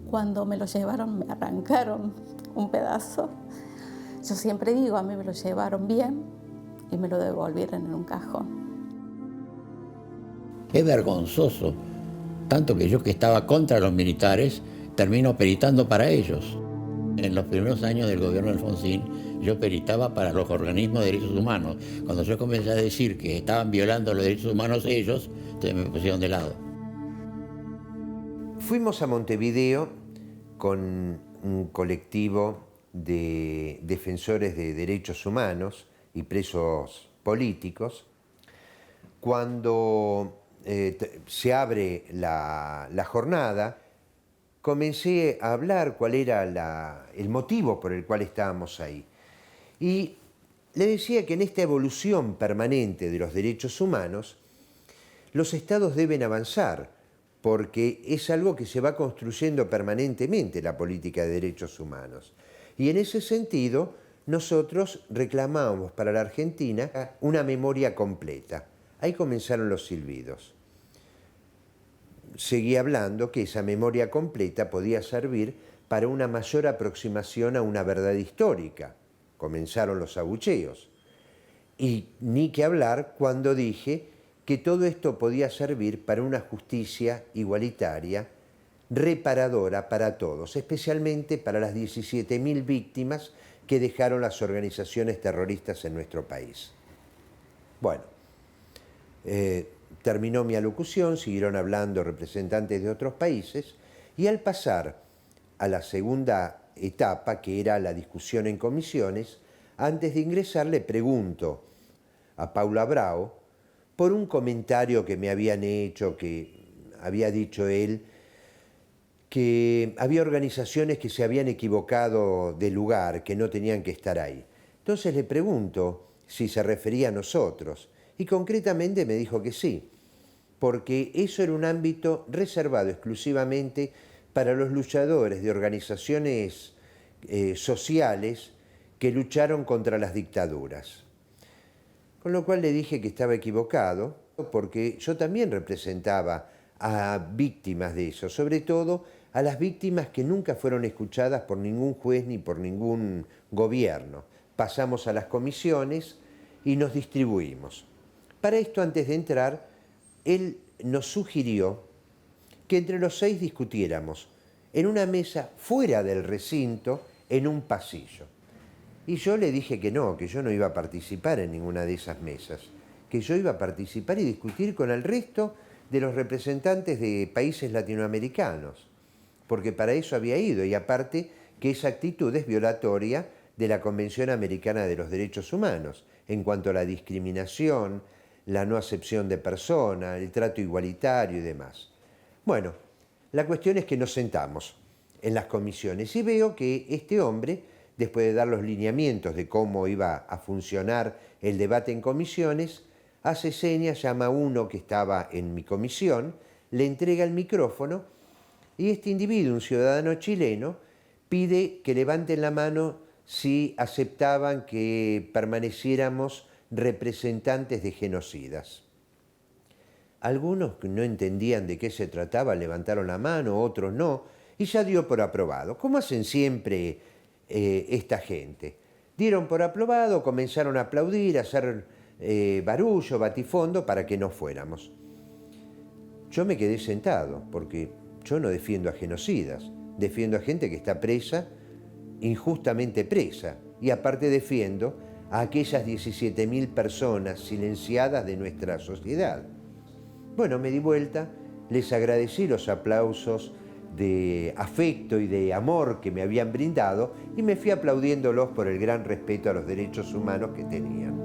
Cuando me lo llevaron me arrancaron un pedazo. Yo siempre digo, a mí me lo llevaron bien y me lo devolvieron en un cajón. Es vergonzoso, tanto que yo, que estaba contra los militares, termino peritando para ellos. En los primeros años del gobierno de Alfonsín, yo peritaba para los organismos de derechos humanos. Cuando yo comencé a decir que estaban violando los derechos humanos ellos, entonces me pusieron de lado. Fuimos a Montevideo con un colectivo de defensores de derechos humanos y presos políticos. Cuando se abre la jornada, comencé a hablar cuál era el motivo por el cual estábamos ahí. Y le decía que en esta evolución permanente de los derechos humanos, los estados deben avanzar, porque es algo que se va construyendo permanentemente, la política de derechos humanos. Y en ese sentido, nosotros reclamamos para la Argentina una memoria completa. Ahí comenzaron los silbidos. Seguí hablando que esa memoria completa podía servir para una mayor aproximación a una verdad histórica. Comenzaron los abucheos. Y ni que hablar cuando dije que todo esto podía servir para una justicia igualitaria, reparadora para todos, especialmente para las 17.000 víctimas que dejaron las organizaciones terroristas en nuestro país. Bueno, terminó mi alocución, siguieron hablando representantes de otros países, y al pasar a la segunda etapa, que era la discusión en comisiones, antes de ingresar le pregunto a Paula Bravo por un comentario que me habían hecho, que había dicho él, que había organizaciones que se habían equivocado de lugar, que no tenían que estar ahí. Entonces le pregunto si se refería a nosotros, y concretamente me dijo que sí, porque eso era un ámbito reservado exclusivamente para los luchadores de organizaciones sociales que lucharon contra las dictaduras. Con lo cual le dije que estaba equivocado, porque yo también representaba a víctimas de eso, sobre todo a las víctimas que nunca fueron escuchadas por ningún juez ni por ningún gobierno. Pasamos a las comisiones y nos distribuimos. Para esto, antes de entrar, él nos sugirió que entre los 6 discutiéramos en una mesa fuera del recinto, en un pasillo. Y yo le dije que no, que yo no iba a participar en ninguna de esas mesas, que yo iba a participar y discutir con el resto de los representantes de países latinoamericanos, porque para eso había ido, y aparte que esa actitud es violatoria de la Convención Americana de los Derechos Humanos, en cuanto a la discriminación, la no acepción de persona, el trato igualitario y demás. Bueno, la cuestión es que nos sentamos en las comisiones y veo que este hombre, después de dar los lineamientos de cómo iba a funcionar el debate en comisiones, hace señas, llama a uno que estaba en mi comisión, le entrega el micrófono y este individuo, un ciudadano chileno, pide que levanten la mano si aceptaban que permaneciéramos representantes de genocidas. Algunos que no entendían de qué se trataba levantaron la mano, otros no, y ya dio por aprobado, como hacen siempre esta gente. Dieron por aprobado, comenzaron a aplaudir, a hacer barullo, batifondo para que no fuéramos. Yo me quedé sentado, porque yo no defiendo a genocidas, defiendo a gente que está presa, injustamente presa, y aparte defiendo a aquellas 17.000 personas silenciadas de nuestra sociedad. Bueno, me di vuelta, les agradecí los aplausos de afecto y de amor que me habían brindado y me fui aplaudiéndolos por el gran respeto a los derechos humanos que tenían.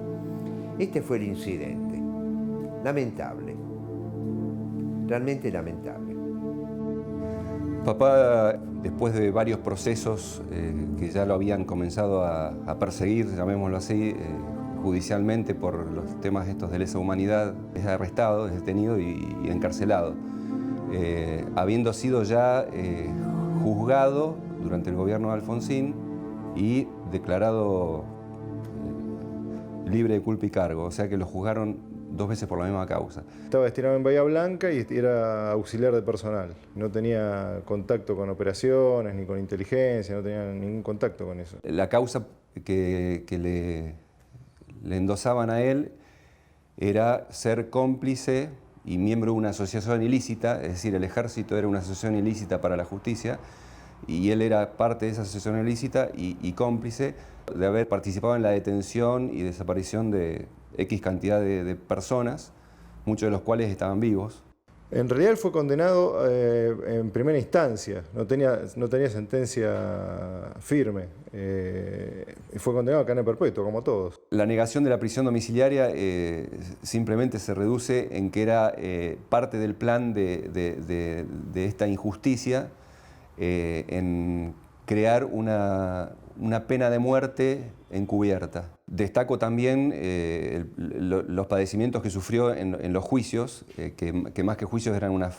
Este fue el incidente. Lamentable. Realmente lamentable. Papá, después de varios procesos que ya lo habían comenzado a perseguir, llamémoslo así, judicialmente por los temas estos de lesa humanidad, es arrestado, es detenido y encarcelado. Habiendo sido ya juzgado durante el gobierno de Alfonsín y declarado libre de culpa y cargo, o sea que lo juzgaron 2 veces por la misma causa. Estaba destinado en Bahía Blanca y era auxiliar de personal. No tenía contacto con operaciones, ni con inteligencia, no tenía ningún contacto con eso. La causa que le endosaban a él era ser cómplice y miembro de una asociación ilícita, es decir, el ejército era una asociación ilícita para la justicia, y él era parte de esa asociación ilícita y cómplice de haber participado en la detención y desaparición de X cantidad de personas, muchos de los cuales estaban vivos. En realidad él fue condenado en primera instancia, no tenía sentencia firme, y fue condenado a cadena perpetua, como todos. La negación de la prisión domiciliaria simplemente se reduce en que era parte del plan de esta injusticia en crear una pena de muerte encubierta. Destaco también los padecimientos que sufrió en los juicios, que más que juicios eran unas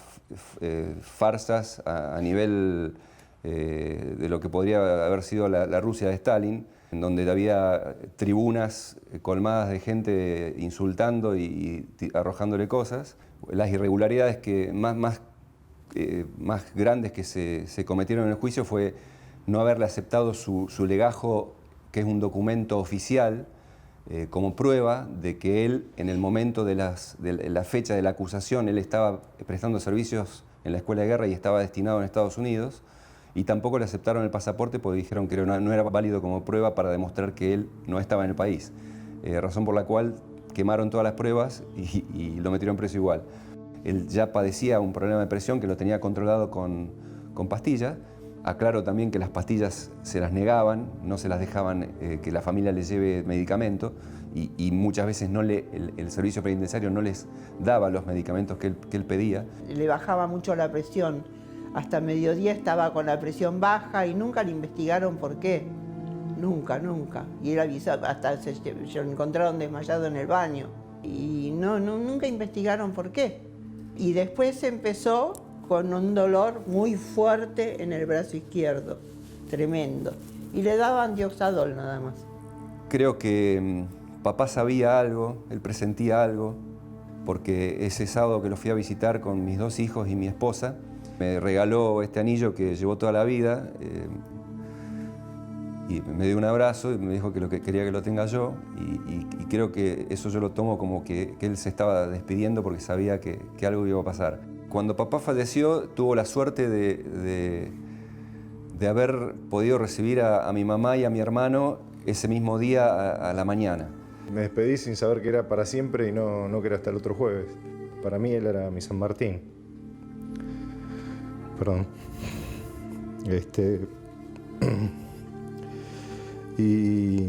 farsas a nivel de lo que podría haber sido la Rusia de Stalin, en donde había tribunas colmadas de gente insultando y arrojándole cosas. Las irregularidades que más grandes que se cometieron en el juicio fue no haberle aceptado su legajo, que es un documento oficial, como prueba de que él, en el momento de la fecha de la acusación, él estaba prestando servicios en la escuela de guerra y estaba destinado en Estados Unidos, y tampoco le aceptaron el pasaporte porque dijeron que no era válido como prueba para demostrar que él no estaba en el país. Razón por la cual quemaron todas las pruebas y lo metieron preso igual. Él ya padecía un problema de presión que lo tenía controlado con pastillas. Aclaro también que las pastillas se las negaban, no se las dejaban que la familia les lleve medicamento y muchas veces el servicio penitenciario no les daba los medicamentos que él pedía. Le bajaba mucho la presión, hasta mediodía estaba con la presión baja y nunca le investigaron por qué, nunca. Y él avisó, hasta se lo encontraron desmayado en el baño y nunca investigaron por qué. Y después empezó con un dolor muy fuerte en el brazo izquierdo, tremendo. Y le daban Dioxadol nada más. Creo que papá sabía algo, él presentía algo, porque ese sábado que lo fui a visitar con mis 2 hijos y mi esposa, me regaló este anillo que llevó toda la vida, y me dio un abrazo y me dijo que quería que lo tenga yo, y creo que eso yo lo tomo como que él se estaba despidiendo porque sabía que algo iba a pasar. Cuando papá falleció, tuvo la suerte de haber podido recibir a mi mamá y a mi hermano ese mismo día a la mañana. Me despedí sin saber que era para siempre y no que era hasta el otro jueves. Para mí él era mi San Martín. Perdón. Y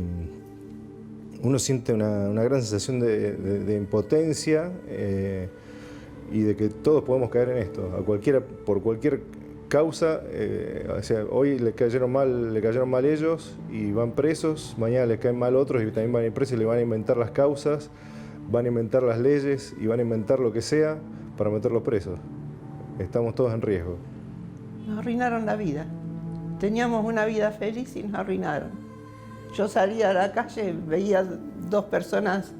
uno siente una gran sensación de impotencia, y de que todos podemos caer en esto, por cualquier causa. O sea, hoy le cayeron mal ellos y van presos, mañana les caen mal otros y también van a ir presos y le van a inventar las causas, van a inventar las leyes y van a inventar lo que sea para meterlos presos. Estamos todos en riesgo. Nos arruinaron la vida. Teníamos una vida feliz y nos arruinaron. Yo salía a la calle, veía 2 personas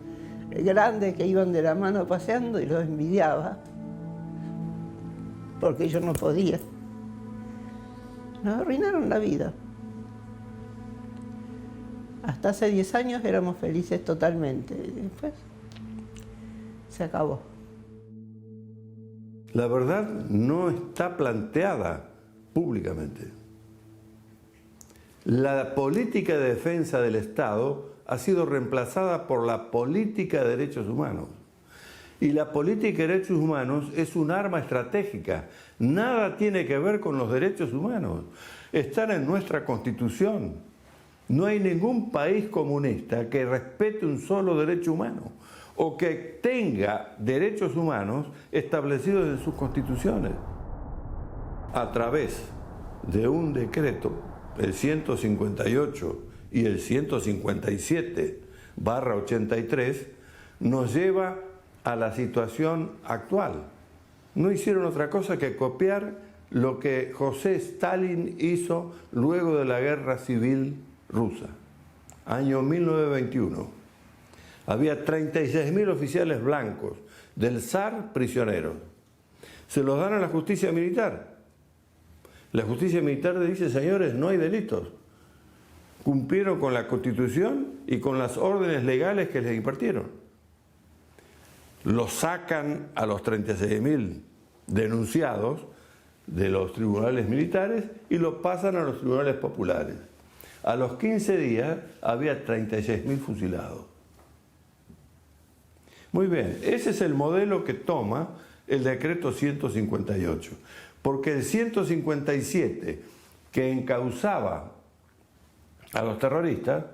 grandes que iban de la mano paseando y los envidiaba, porque yo no podía. Nos arruinaron la vida. Hasta hace 10 años éramos felices totalmente. Después se acabó. La verdad no está planteada públicamente. La política de defensa del Estado ha sido reemplazada por la política de derechos humanos. Y la política de derechos humanos es un arma estratégica. Nada tiene que ver con los derechos humanos. Están en nuestra Constitución. No hay ningún país comunista que respete un solo derecho humano o que tenga derechos humanos establecidos en sus constituciones. A través de un decreto, el 158 y el 157/83, nos lleva a la situación actual. No hicieron otra cosa que copiar lo que José Stalin hizo luego de la Guerra Civil Rusa, año 1921. Había 36.000 oficiales blancos del zar prisioneros. Se los dan a la justicia militar. La justicia militar le dice, señores, no hay delitos. Cumplieron con la Constitución y con las órdenes legales que les impartieron. Los sacan a los 36.000 denunciados de los tribunales militares y los pasan a los tribunales populares. A los 15 días había 36.000 fusilados. Muy bien, ese es el modelo que toma el decreto 158, porque el 157, que encauzaba a los terroristas,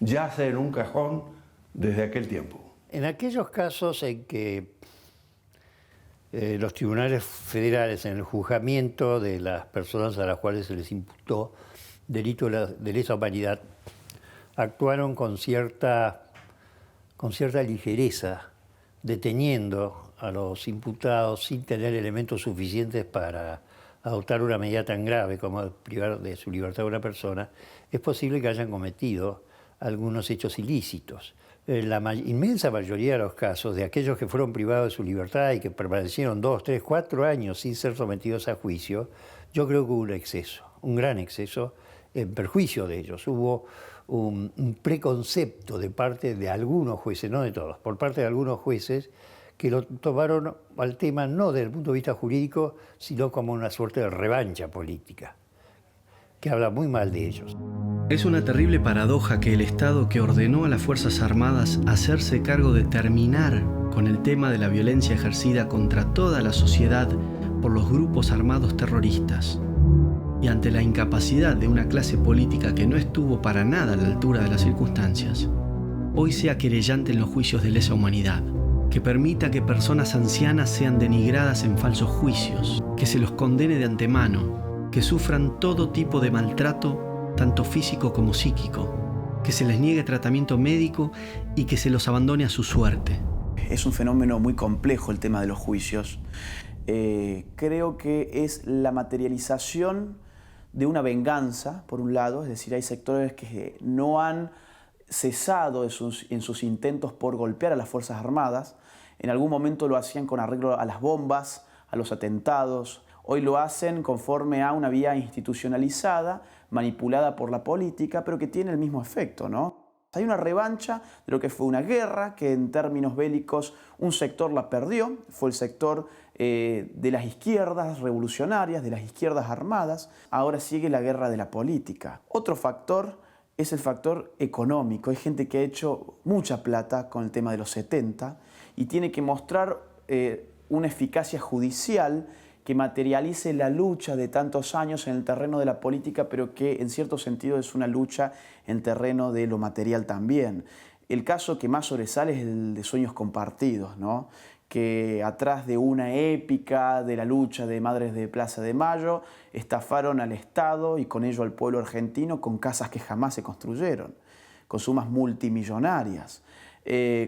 yace en un cajón desde aquel tiempo. En aquellos casos en que los tribunales federales, en el juzgamiento de las personas a las cuales se les imputó delito de lesa humanidad, actuaron con cierta ligereza, deteniendo a los imputados sin tener elementos suficientes para adoptar una medida tan grave como privar de su libertad a una persona, es posible que hayan cometido algunos hechos ilícitos. En la inmensa mayoría de los casos, de aquellos que fueron privados de su libertad y que permanecieron 2, 3, 4 años sin ser sometidos a juicio, yo creo que hubo un exceso, un gran exceso en perjuicio de ellos. Hubo un preconcepto de parte de algunos jueces, no de todos, por parte de algunos jueces que lo tomaron al tema no desde el punto de vista jurídico, sino como una suerte de revancha política, que habla muy mal de ellos. Es una terrible paradoja que el Estado, que ordenó a las Fuerzas Armadas hacerse cargo de terminar con el tema de la violencia ejercida contra toda la sociedad por los grupos armados terroristas, y ante la incapacidad de una clase política que no estuvo para nada a la altura de las circunstancias, hoy sea querellante en los juicios de lesa humanidad, que permita que personas ancianas sean denigradas en falsos juicios, que se los condene de antemano, que sufran todo tipo de maltrato, tanto físico como psíquico, que se les niegue tratamiento médico y que se los abandone a su suerte. Es un fenómeno muy complejo el tema de los juicios. Creo que es la materialización de una venganza, por un lado, es decir, hay sectores que no han cesado en sus intentos por golpear a las Fuerzas Armadas. En algún momento lo hacían con arreglo a las bombas, a los atentados. Hoy lo hacen conforme a una vía institucionalizada, manipulada por la política, pero que tiene el mismo efecto, ¿no? Hay una revancha de lo que fue una guerra, que en términos bélicos un sector la perdió, fue el sector de las izquierdas revolucionarias, de las izquierdas armadas. Ahora sigue la guerra de la política. Otro factor es el factor económico. Hay gente que ha hecho mucha plata con el tema de los 70 y tiene que mostrar una eficacia judicial que materialice la lucha de tantos años en el terreno de la política, pero que en cierto sentido es una lucha en terreno de lo material también. El caso que más sobresale es el de Sueños Compartidos, ¿no? Que atrás de una épica de la lucha de Madres de Plaza de Mayo, estafaron al Estado y con ello al pueblo argentino con casas que jamás se construyeron, con sumas multimillonarias.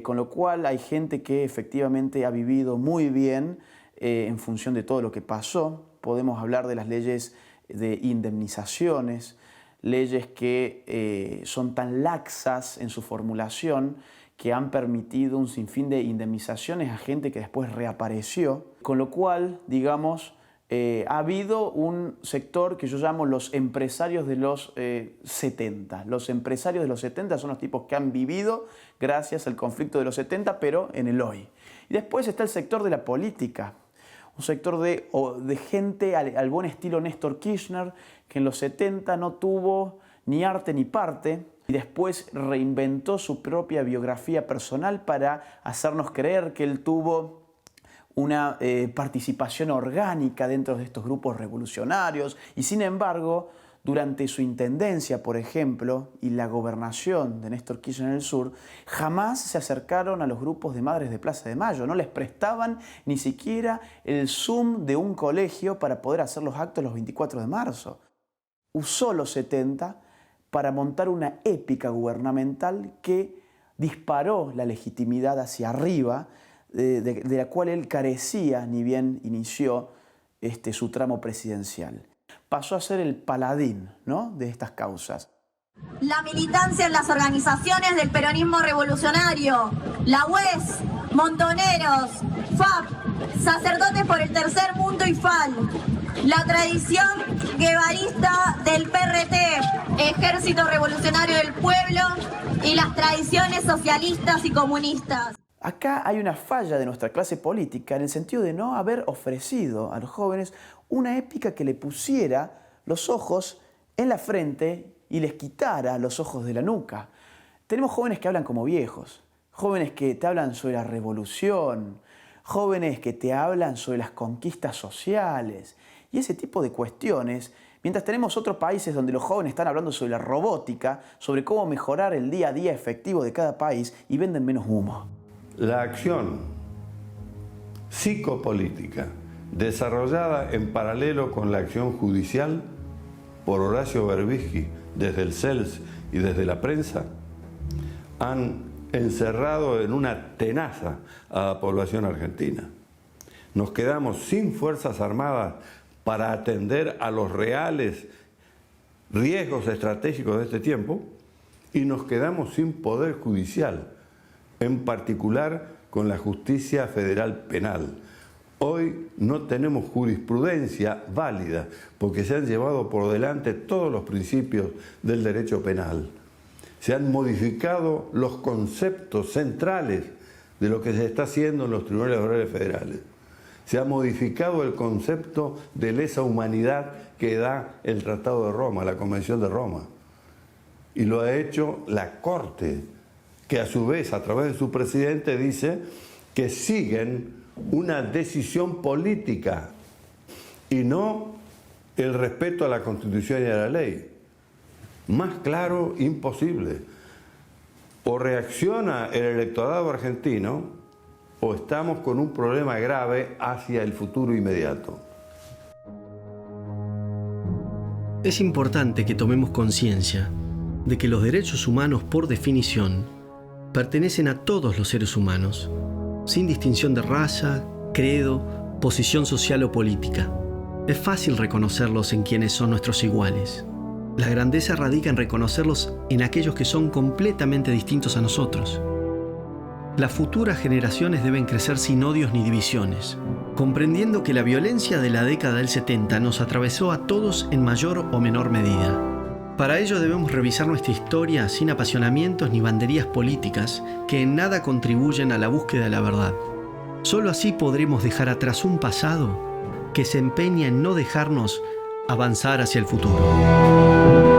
Con lo cual hay gente que efectivamente ha vivido muy bien en función de todo lo que pasó. Podemos hablar de las leyes de indemnizaciones, leyes que son tan laxas en su formulación que han permitido un sinfín de indemnizaciones a gente que después reapareció, con lo cual, digamos, ha habido un sector que yo llamo los empresarios de los 70. Los empresarios de los 70 son los tipos que han vivido gracias al conflicto de los 70, pero en el hoy. Y después está el sector de la política, un sector de gente al buen estilo Néstor Kirchner, que en los 70 no tuvo ni arte ni parte, y después reinventó su propia biografía personal para hacernos creer que él tuvo una participación orgánica dentro de estos grupos revolucionarios, y sin embargo, durante su intendencia, por ejemplo, y la gobernación de Néstor Kirchner en el sur, jamás se acercaron a los grupos de madres de Plaza de Mayo, no les prestaban ni siquiera el Zoom de un colegio para poder hacer los actos los 24 de marzo. Usó los 70 para montar una épica gubernamental que disparó la legitimidad hacia arriba, de la cual él carecía ni bien inició su tramo presidencial. Pasó a ser el paladín, ¿no?, de estas causas. La militancia en las organizaciones del peronismo revolucionario, la UES, Montoneros, FAP, Sacerdotes por el Tercer Mundo y FAL, la tradición guevarista del PRT, Ejército Revolucionario del Pueblo, y las tradiciones socialistas y comunistas. Acá hay una falla de nuestra clase política en el sentido de no haber ofrecido a los jóvenes una épica que le pusiera los ojos en la frente y les quitara los ojos de la nuca. Tenemos jóvenes que hablan como viejos, jóvenes que te hablan sobre la revolución, jóvenes que te hablan sobre las conquistas sociales y ese tipo de cuestiones, mientras tenemos otros países donde los jóvenes están hablando sobre la robótica, sobre cómo mejorar el día a día efectivo de cada país y venden menos humo. La acción psicopolítica desarrollada en paralelo con la acción judicial por Horacio Berbisky desde el CELS y desde la prensa han encerrado en una tenaza a la población argentina. Nos quedamos sin fuerzas armadas para atender a los reales riesgos estratégicos de este tiempo y nos quedamos sin poder judicial, en particular con la justicia federal penal. Hoy no tenemos jurisprudencia válida porque se han llevado por delante todos los principios del derecho penal. Se han modificado los conceptos centrales de lo que se está haciendo en los tribunales orales federales. Se ha modificado el concepto de lesa humanidad que da el Tratado de Roma, la Convención de Roma. Y lo ha hecho la Corte, que a su vez, a través de su presidente, dice que siguen una decisión política y no el respeto a la Constitución y a la ley. Más claro, imposible. O reacciona el electorado argentino o estamos con un problema grave hacia el futuro inmediato. Es importante que tomemos conciencia de que los derechos humanos, por definición, pertenecen a todos los seres humanos, sin distinción de raza, credo, posición social o política. Es fácil reconocerlos en quienes son nuestros iguales. La grandeza radica en reconocerlos en aquellos que son completamente distintos a nosotros. Las futuras generaciones deben crecer sin odios ni divisiones, comprendiendo que la violencia de la década del 70 nos atravesó a todos en mayor o menor medida. Para ello debemos revisar nuestra historia sin apasionamientos ni banderías políticas que en nada contribuyen a la búsqueda de la verdad. Solo así podremos dejar atrás un pasado que se empeña en no dejarnos avanzar hacia el futuro.